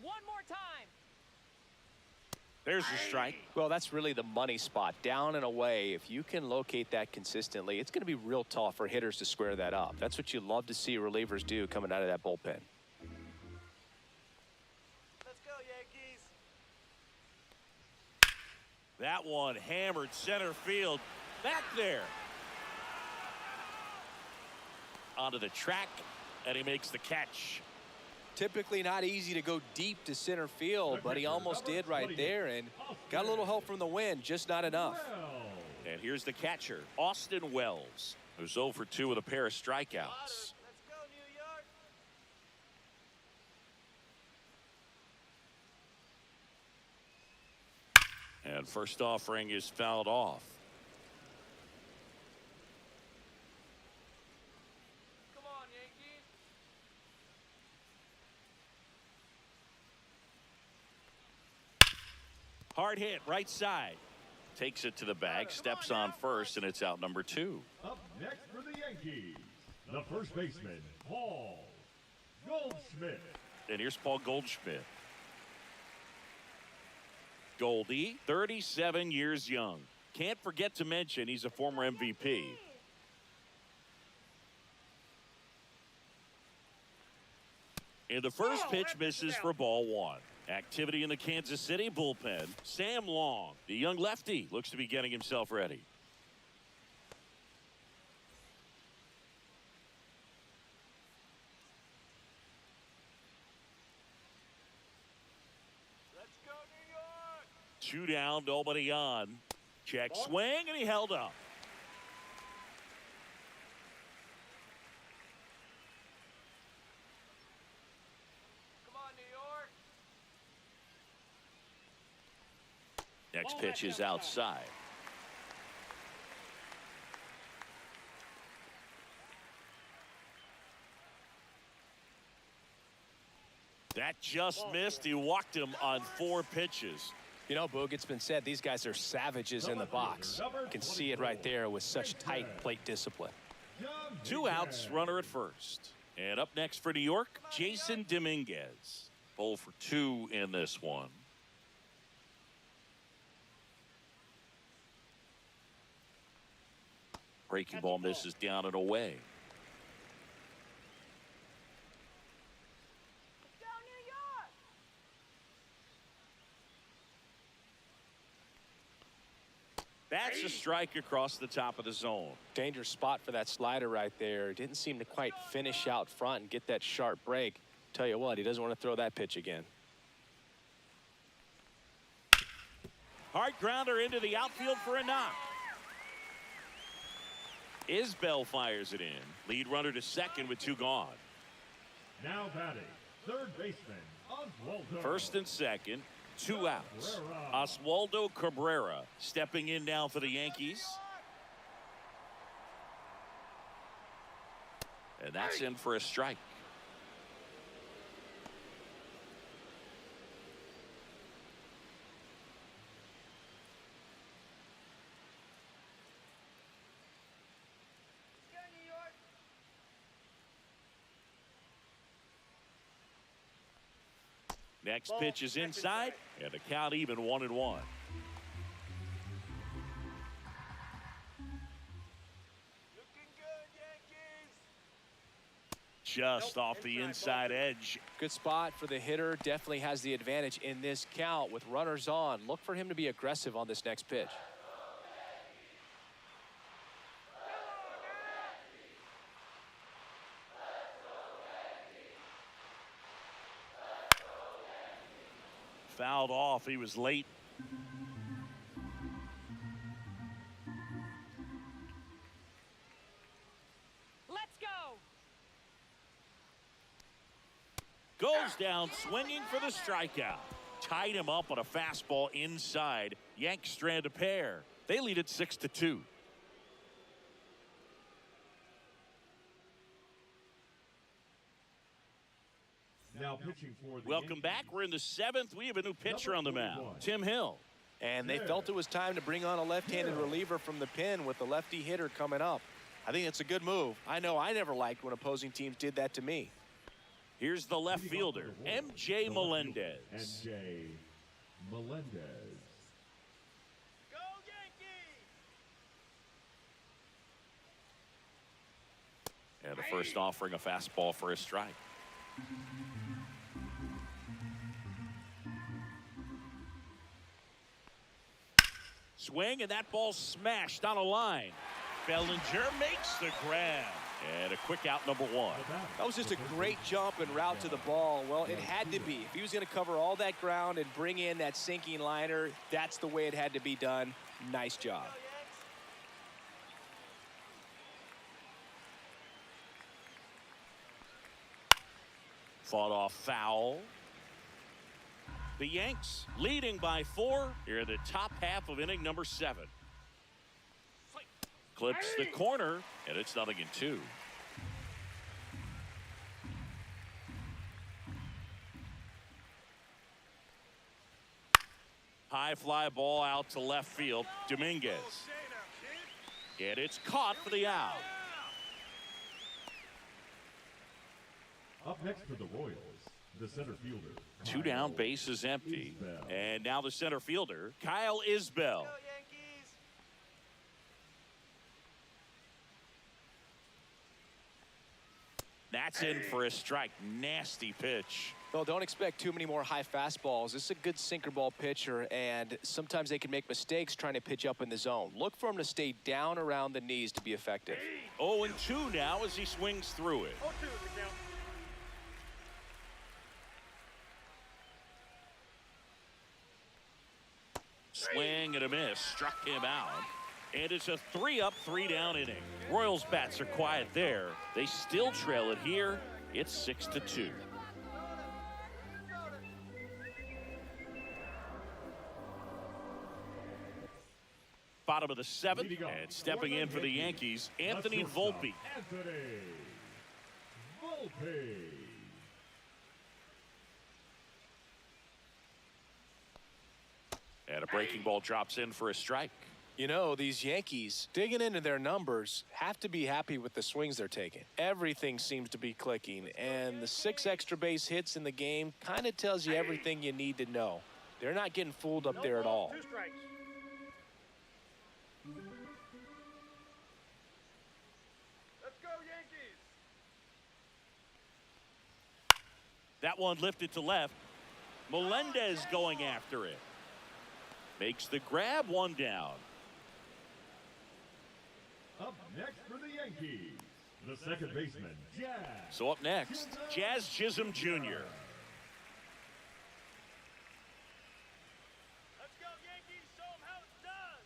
One more time. There's the strike. Well, that's really the money spot. Down and away. If you can locate that consistently, it's going to be real tough for hitters to square that up. That's what you love to see relievers do coming out of that bullpen. Let's go, Yankees. That one hammered center field. Back there. Onto the track, and he makes the catch. Typically not easy to go deep to center field, but he almost did right there and got a little help from the wind, just not enough. And here's the catcher, Austin Wells, who's 0 for 2 with a pair of strikeouts. Let's go, New York. And first offering is fouled off. Come on, Yankees. Hard hit, right side. Takes it to the bag, steps on first, and it's out number 2. Up next for the Yankees, the first baseman, Paul Goldschmidt. And here's Paul Goldschmidt. Goldie, 37 years young. Can't forget to mention he's a former MVP. And the first pitch misses for ball 1. Activity in the Kansas City bullpen. Sam Long, the young lefty, looks to be getting himself ready. Let's go, New York. 2 down, nobody on. Check swing, and he held up. Come on, New York. Next pitch is outside. That just missed. He walked him on 4 pitches. You know, Boog, it's been said these guys are savages in the box. You can see it right there with such tight plate discipline. 2 outs, runner at first. And up next for New York, Jason Dominguez. 0 for 2 in this one. Breaking ball misses down and away. Go, New York. That's a strike across the top of the zone. Dangerous spot for that slider right there. Didn't seem to quite finish out front and get that sharp break. Tell you what, he doesn't want to throw that pitch again. Hard grounder into the outfield for a knock. Isbell fires it in. Lead runner to second with 2 gone. Now batting, third baseman, Oswaldo. First and second, 2 outs. Oswaldo Cabrera stepping in now for the Yankees. And that's in for a strike. Go, New York. Next pitch is inside, and the count even 1-1. Looking good, Yankees. Just off the inside edge. Good spot for the hitter. Definitely has the advantage in this count with runners on. Look for him to be aggressive on this next pitch. Fouled off. He was late. Let's go. Goes down swinging for the strikeout. Tied him up on a fastball inside. Yanks strand a pair. They lead it 6-2. Now pitching for the Welcome Yankees, back. We're in the 7th. We have a new pitcher on the mound, Tim Hill. And they felt it was time to bring on a left-handed reliever from the pen with the lefty hitter coming up. I think it's a good move. I know I never liked when opposing teams did that to me. Here's the left fielder, MJ Melendez. MJ Melendez. Go Yankees! And the first offering a fastball for a strike. Swing, and that ball smashed on a line. Bellinger makes the grab. And a quick out, number one. That was just a great jump and route to the ball. Well, it had to be. If he was going to cover all that ground and bring in that sinking liner, that's the way it had to be done. Nice job. Fought off foul. The Yanks leading by 4 here in the top half of inning number 7. Clips the corner, and it's 0-2. High fly ball out to left field. Dominguez. And it's caught for the out. Up next for the Royals, the center fielder. 2 down, base is empty. And now the center fielder, Kyle Isbell. That's in for a strike. Nasty pitch. Well, don't expect too many more high fastballs. This is a good sinker ball pitcher, and sometimes they can make mistakes trying to pitch up in the zone. Look for him to stay down around the knees to be effective. 0-2 now as he swings through it. 0-2 is the count. Swing and a miss. Struck him out. And it's a 3-up, 3-down inning. Royals bats are quiet there. They still trail it here. It's 6-2. Bottom of the 7th, and stepping in for the Yankees, Anthony Volpe. Anthony Volpe. And a breaking ball drops in for a strike. You know, these Yankees, digging into their numbers, have to be happy with the swings they're taking. Everything seems to be clicking, and the 6 extra base hits in the game kind of tells you everything you need to know. They're not getting fooled up there at all. 2 strikes. Let's go Yankees! That one lifted to left. Melendez going after it. Makes the grab, 1 down. Up next for the Yankees, the second baseman, Jazz. So up next, Jazz Chisholm Jr. Let's go Yankees, show them how it's done!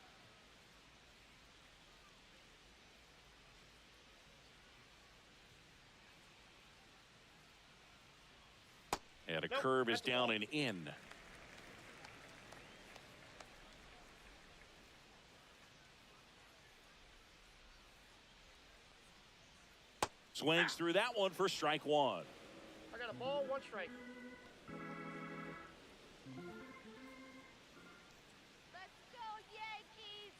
And a curve is down and in. Swings through that one for strike 1. I got a ball, 1 strike. Let's go, Yankees!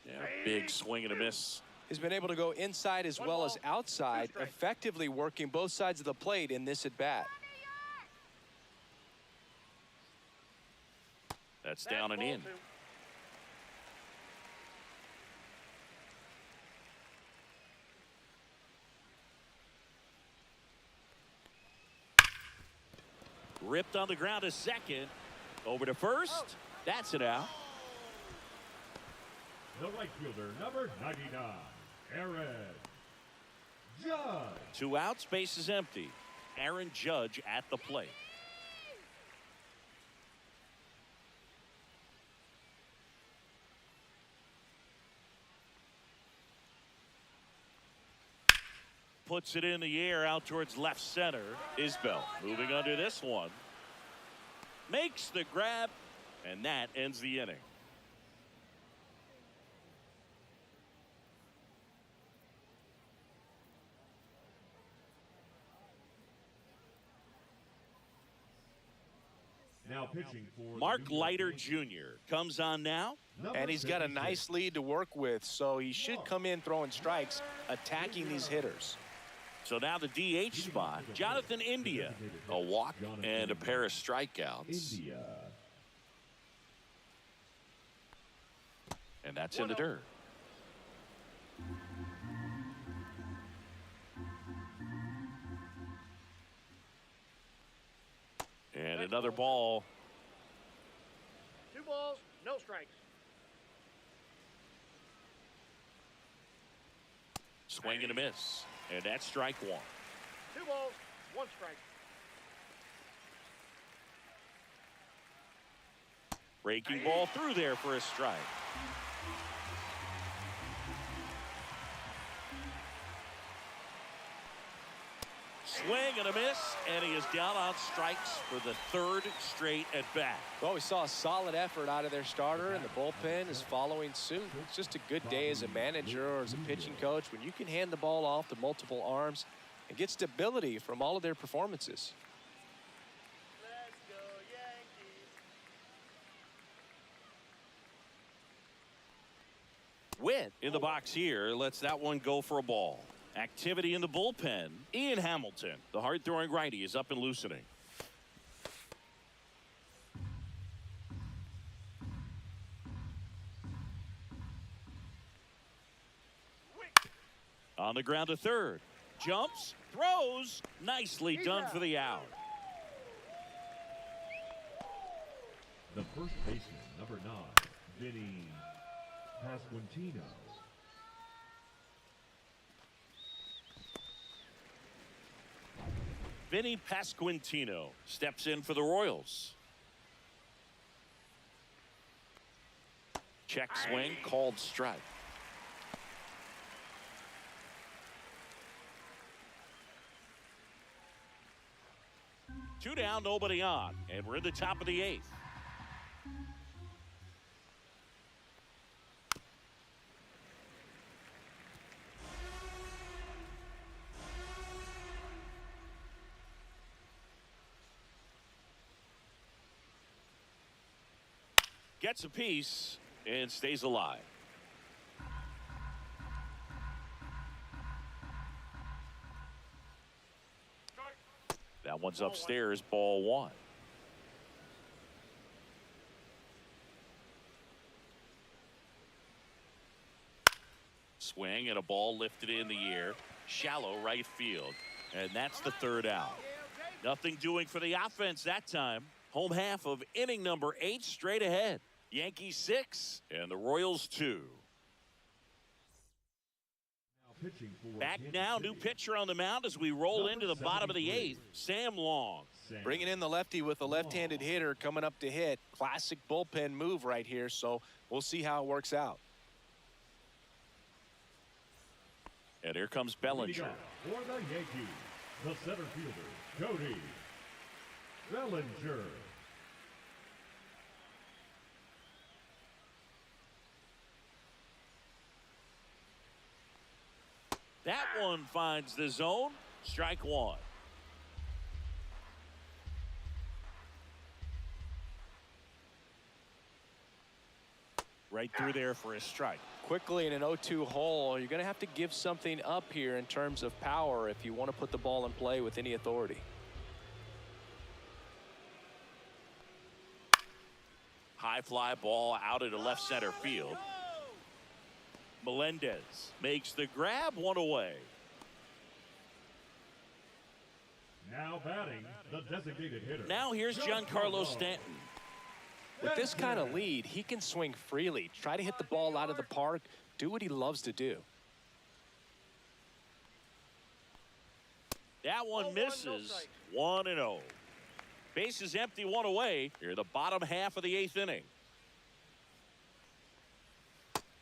Yeah, big swing and a miss. He's been able to go inside as well as outside, effectively working both sides of the plate in this at-bat. That's down and in. Ripped on the ground to second. Over to first. That's it out. The right fielder, number 99, Aaron Judge. 2 outs, base is empty. Aaron Judge at the plate. Puts it in the air out towards left center. Isbell moving under this one. Makes the grab, and that ends the inning. Now Now pitching for Mark the New York Leiter Yankees, Jr. comes on now. And he's got a 56. nice lead to work with, so he should come in throwing strikes, attacking these hitters. So now the DH spot, Jonathan India. A walk and a pair of strikeouts. India. And that's in the dirt. And another ball. 2 balls, no strikes. Swing and a miss. And that's strike 1. 2 balls, 1 strike. Breaking ball through there for a strike. Swing and a miss, and he is down on strikes for the 3rd straight at bat. Well, we saw a solid effort out of their starter, and the bullpen is following suit. It's just a good day as a manager or as a pitching coach when you can hand the ball off to multiple arms and get stability from all of their performances. Let's go, Yankees. Witt in the box here lets that one go for a ball. Activity in the bullpen. Ian Hamilton, the hard-throwing righty, is up and loosening. On the ground to third. Jumps, throws. Nicely done for the out. The first baseman, number 9, Vinny Pasquantino. Vinny Pasquantino steps in for the Royals. Check swing, called strike. Two down, nobody on, and we're in the top of the 8th. Gets a piece and stays alive. That one's upstairs, ball 1. Swing and a ball lifted in the air, shallow right field, and that's the 3rd out. Nothing doing for the offense that time. Home half of inning number 8 straight ahead. Yankees 6 and the Royals 2. Pitching for Back Kansas now, City. new pitcher on the mound as we roll into the bottom of the 8th. Sam Long. Bringing in the lefty with a left-handed hitter coming up to hit. Classic bullpen move right here, so we'll see how it works out. And here comes Bellinger. For the Yankees, the center fielder, Cody Bellinger. That one finds the zone. Strike 1. Right through there for a strike. Quickly in an 0-2 hole, you're going to have to give something up here in terms of power if you want to put the ball in play with any authority. High fly ball out into left center field. Melendez makes the grab, 1 away. Now batting, the designated hitter. Now here's Giancarlo Stanton. With this kind of lead, he can swing freely, try to hit the ball out of the park, do what he loves to do. That one misses. 1-0. Base is empty, 1 away. Here the bottom half of the 8th inning.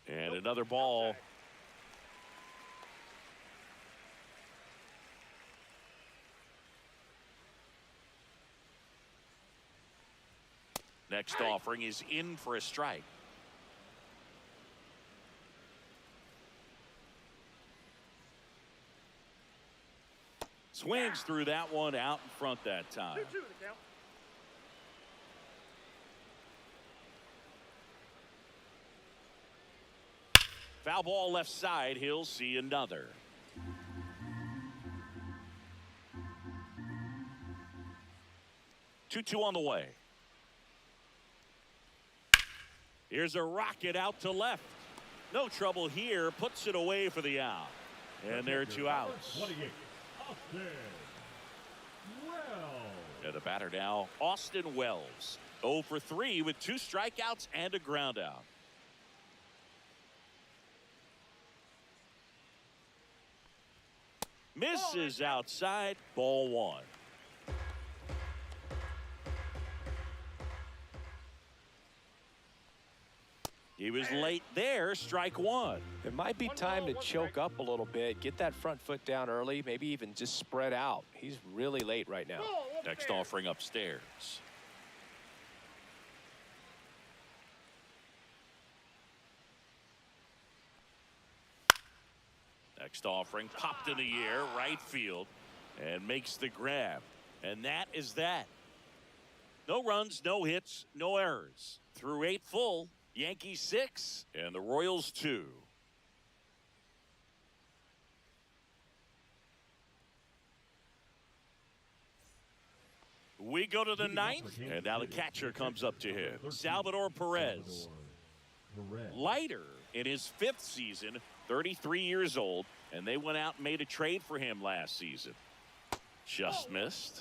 And another ball. Next offering is in for a strike. Swings through that one out in front that time. 2-2 the count. Foul ball left side. He'll see another. Two on the way. Here's a rocket out to left. No trouble here. Puts it away for the out. And there are 2 outs. 28, Austin Wells. And the batter now, Austin Wells. 0 for 3 with 2 strikeouts and a ground out. Misses outside. Ball 1. He was late there. Strike 1. It might be time to choke up a little bit, get that front foot down early, maybe even just spread out. He's really late right now. Next offering upstairs. Next offering popped in the air, right field, and makes the grab. And that is that. No runs, no hits, no errors. Through 8 full, Yankees 6 and the Royals 2. We go to the 9th, and now the catcher comes up to him. Salvador Perez. Lighter in his 5th season, 33 years old, and they went out and made a trade for him last season. Just missed.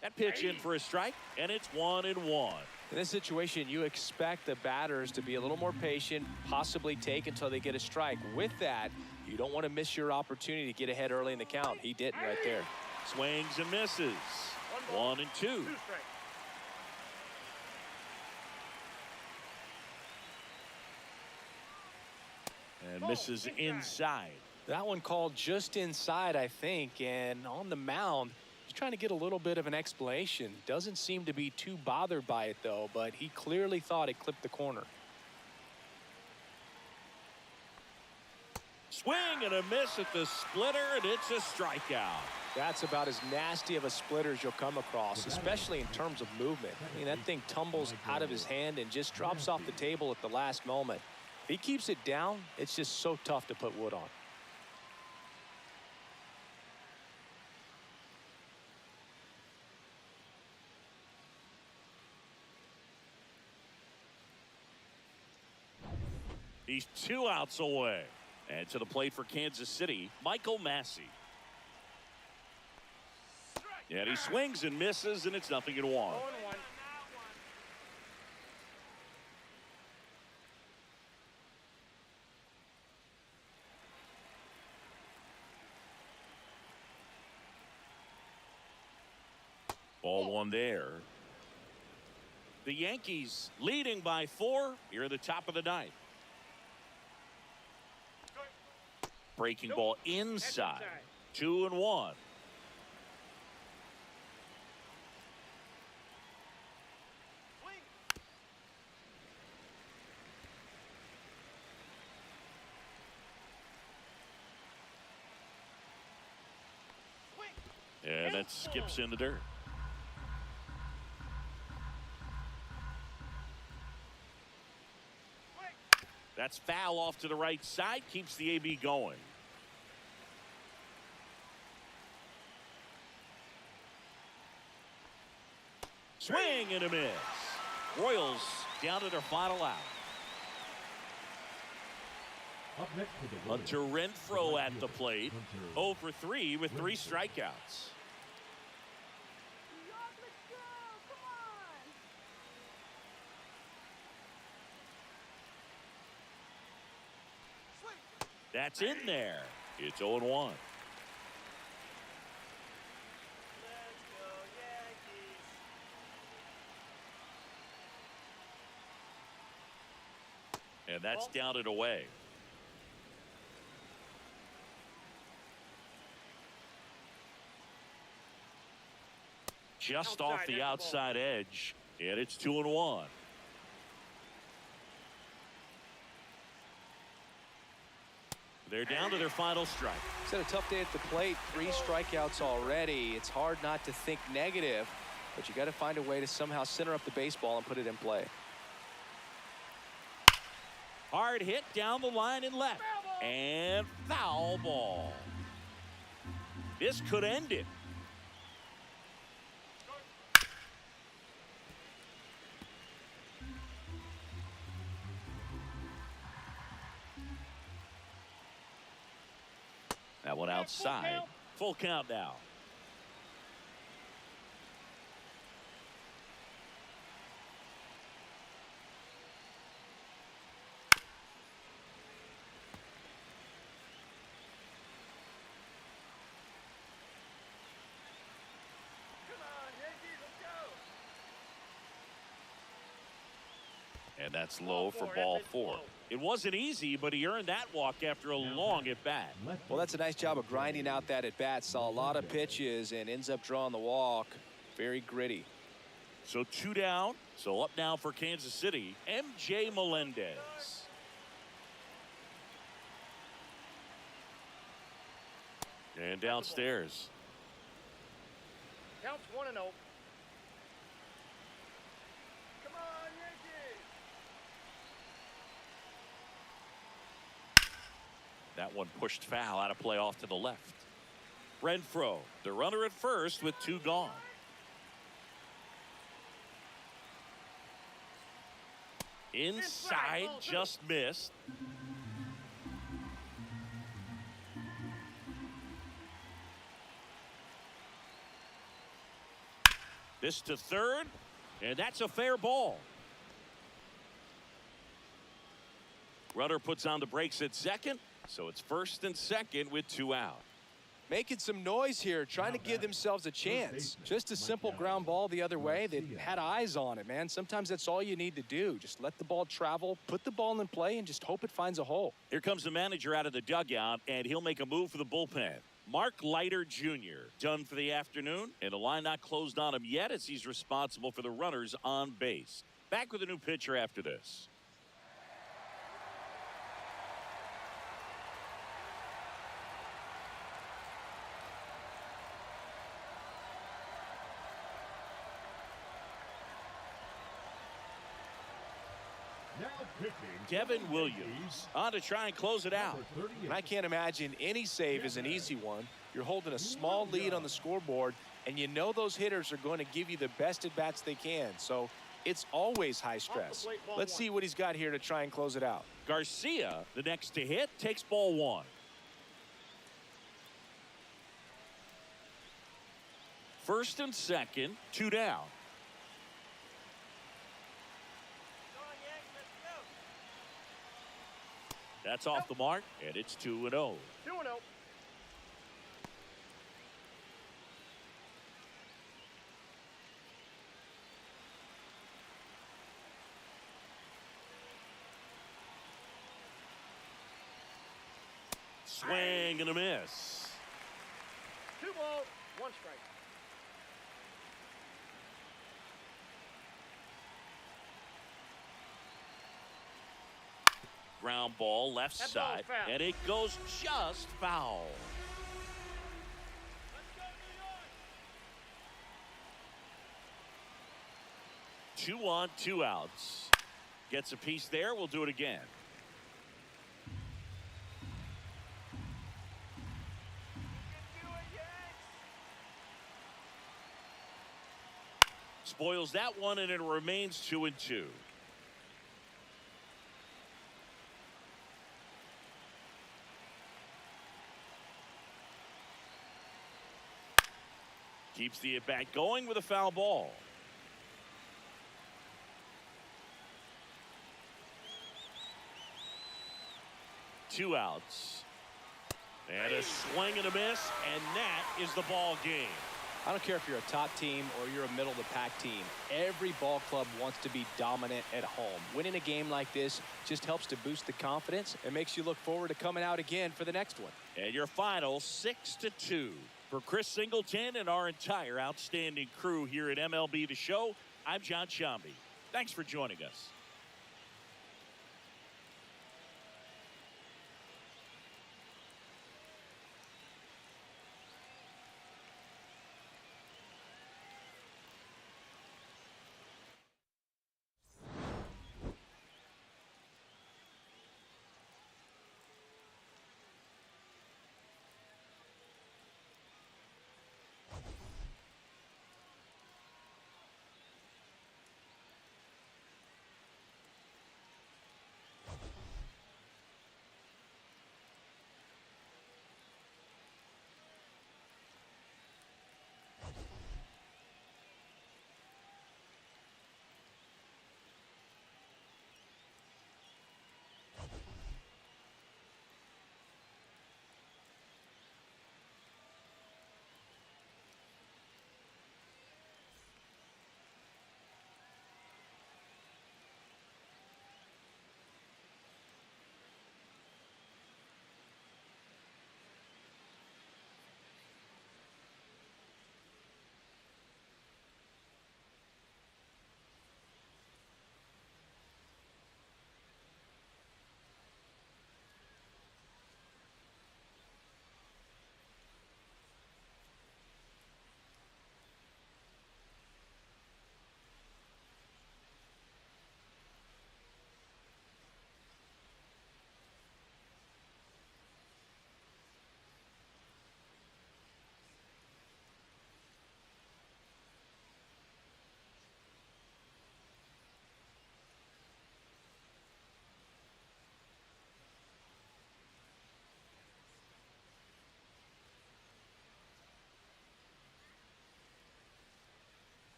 That pitch in for a strike, and it's 1-1. In this situation, you expect the batters to be a little more patient, possibly take until they get a strike. With that, you don't want to miss your opportunity to get ahead early in the count. He didn't right there. Swings and misses. 1-2. And misses inside. That one called just inside, I think, and on the mound, he's trying to get a little bit of an explanation. Doesn't seem to be too bothered by it, though, but he clearly thought it clipped the corner. Swing and a miss at the splitter, and it's a strikeout. That's about as nasty of a splitter as you'll come across, especially in terms of movement. I mean, that thing tumbles out of his hand and just drops off the table at the last moment. If he keeps it down, it's just so tough to put wood on. He's 2 outs away. And to the plate for Kansas City, Michael Massey. And he swings and misses, and it's 0-1. Ball 1 there. The Yankees leading by 4 here at the top of the 9th. Breaking ball inside. 2-1. And that skips in the dirt. That's foul off to the right side. Keeps the AB going. Swing and a miss. Royals down to their final out. Up next to the Hunter Renfroe at the plate. 0 for 3 with 3 strikeouts. Let's go. Come on. That's in there. It's 0-1. And that's down and away. Just off the outside edge, and it's 2-1. They're down to their final strike. It's had a tough day at the plate. 3 strikeouts already. It's hard not to think negative. but you got to find a way to somehow center up the baseball and put it in play. Hard hit down the line and left. And foul ball. This could end it. That one outside. Full count now. And that's low for ball 4. It wasn't easy, but he earned that walk after a long at bat. Well, that's a nice job of grinding out that at bat. Saw a lot of pitches and ends up drawing the walk. Very gritty. So 2 down. So up now for Kansas City, MJ Melendez. And downstairs. Counts 1-0. Come on, Yankees! That one pushed foul, out of play off to the left. Renfroe, the runner at first with 2 gone. Inside, just missed. This to third, and that's a fair ball. Runner puts on the brakes at second, so it's first and second with 2 out. Making some noise here, trying to give themselves a chance. Just a simple ground ball the other way. They had eyes on it, man. Sometimes that's all you need to do. Just let the ball travel, put the ball in play, and just hope it finds a hole. Here comes the manager out of the dugout, and he'll make a move for the bullpen. Mark Leiter Jr. done for the afternoon, and the line not closed on him yet as he's responsible for the runners on base. Back with a new pitcher after this. Now pitching. Devin Williams on to try and close it out. And I can't imagine any save is an easy one. You're holding a small lead on the scoreboard, and you know those hitters are going to give you the best at bats they can. So it's always high stress. Let's see what he's got here to try and close it out. Garcia, the next to hit, takes ball 1. First and second, 2 down. That's off the mark, and it's 2-0. 2-0. Swing and a miss. 2 balls, 1 strike. Ground ball left That ball's side, foul. and it goes just foul. Let's go, New York. 2 on, 2 outs. Gets a piece there. We'll do it again. Spoils that one, and it remains 2-2. Keeps the at-bat going with a foul ball. Two outs. And a swing and a miss, and that is the ball game. I don't care if you're a top team or you're a middle-of-the-pack team. Every ball club wants to be dominant at home. Winning a game like this just helps to boost the confidence and makes you look forward to coming out again for the next one. And your final 6-2. For Chris Singleton and our entire outstanding crew here at MLB The Show, I'm John Shambi. Thanks for joining us.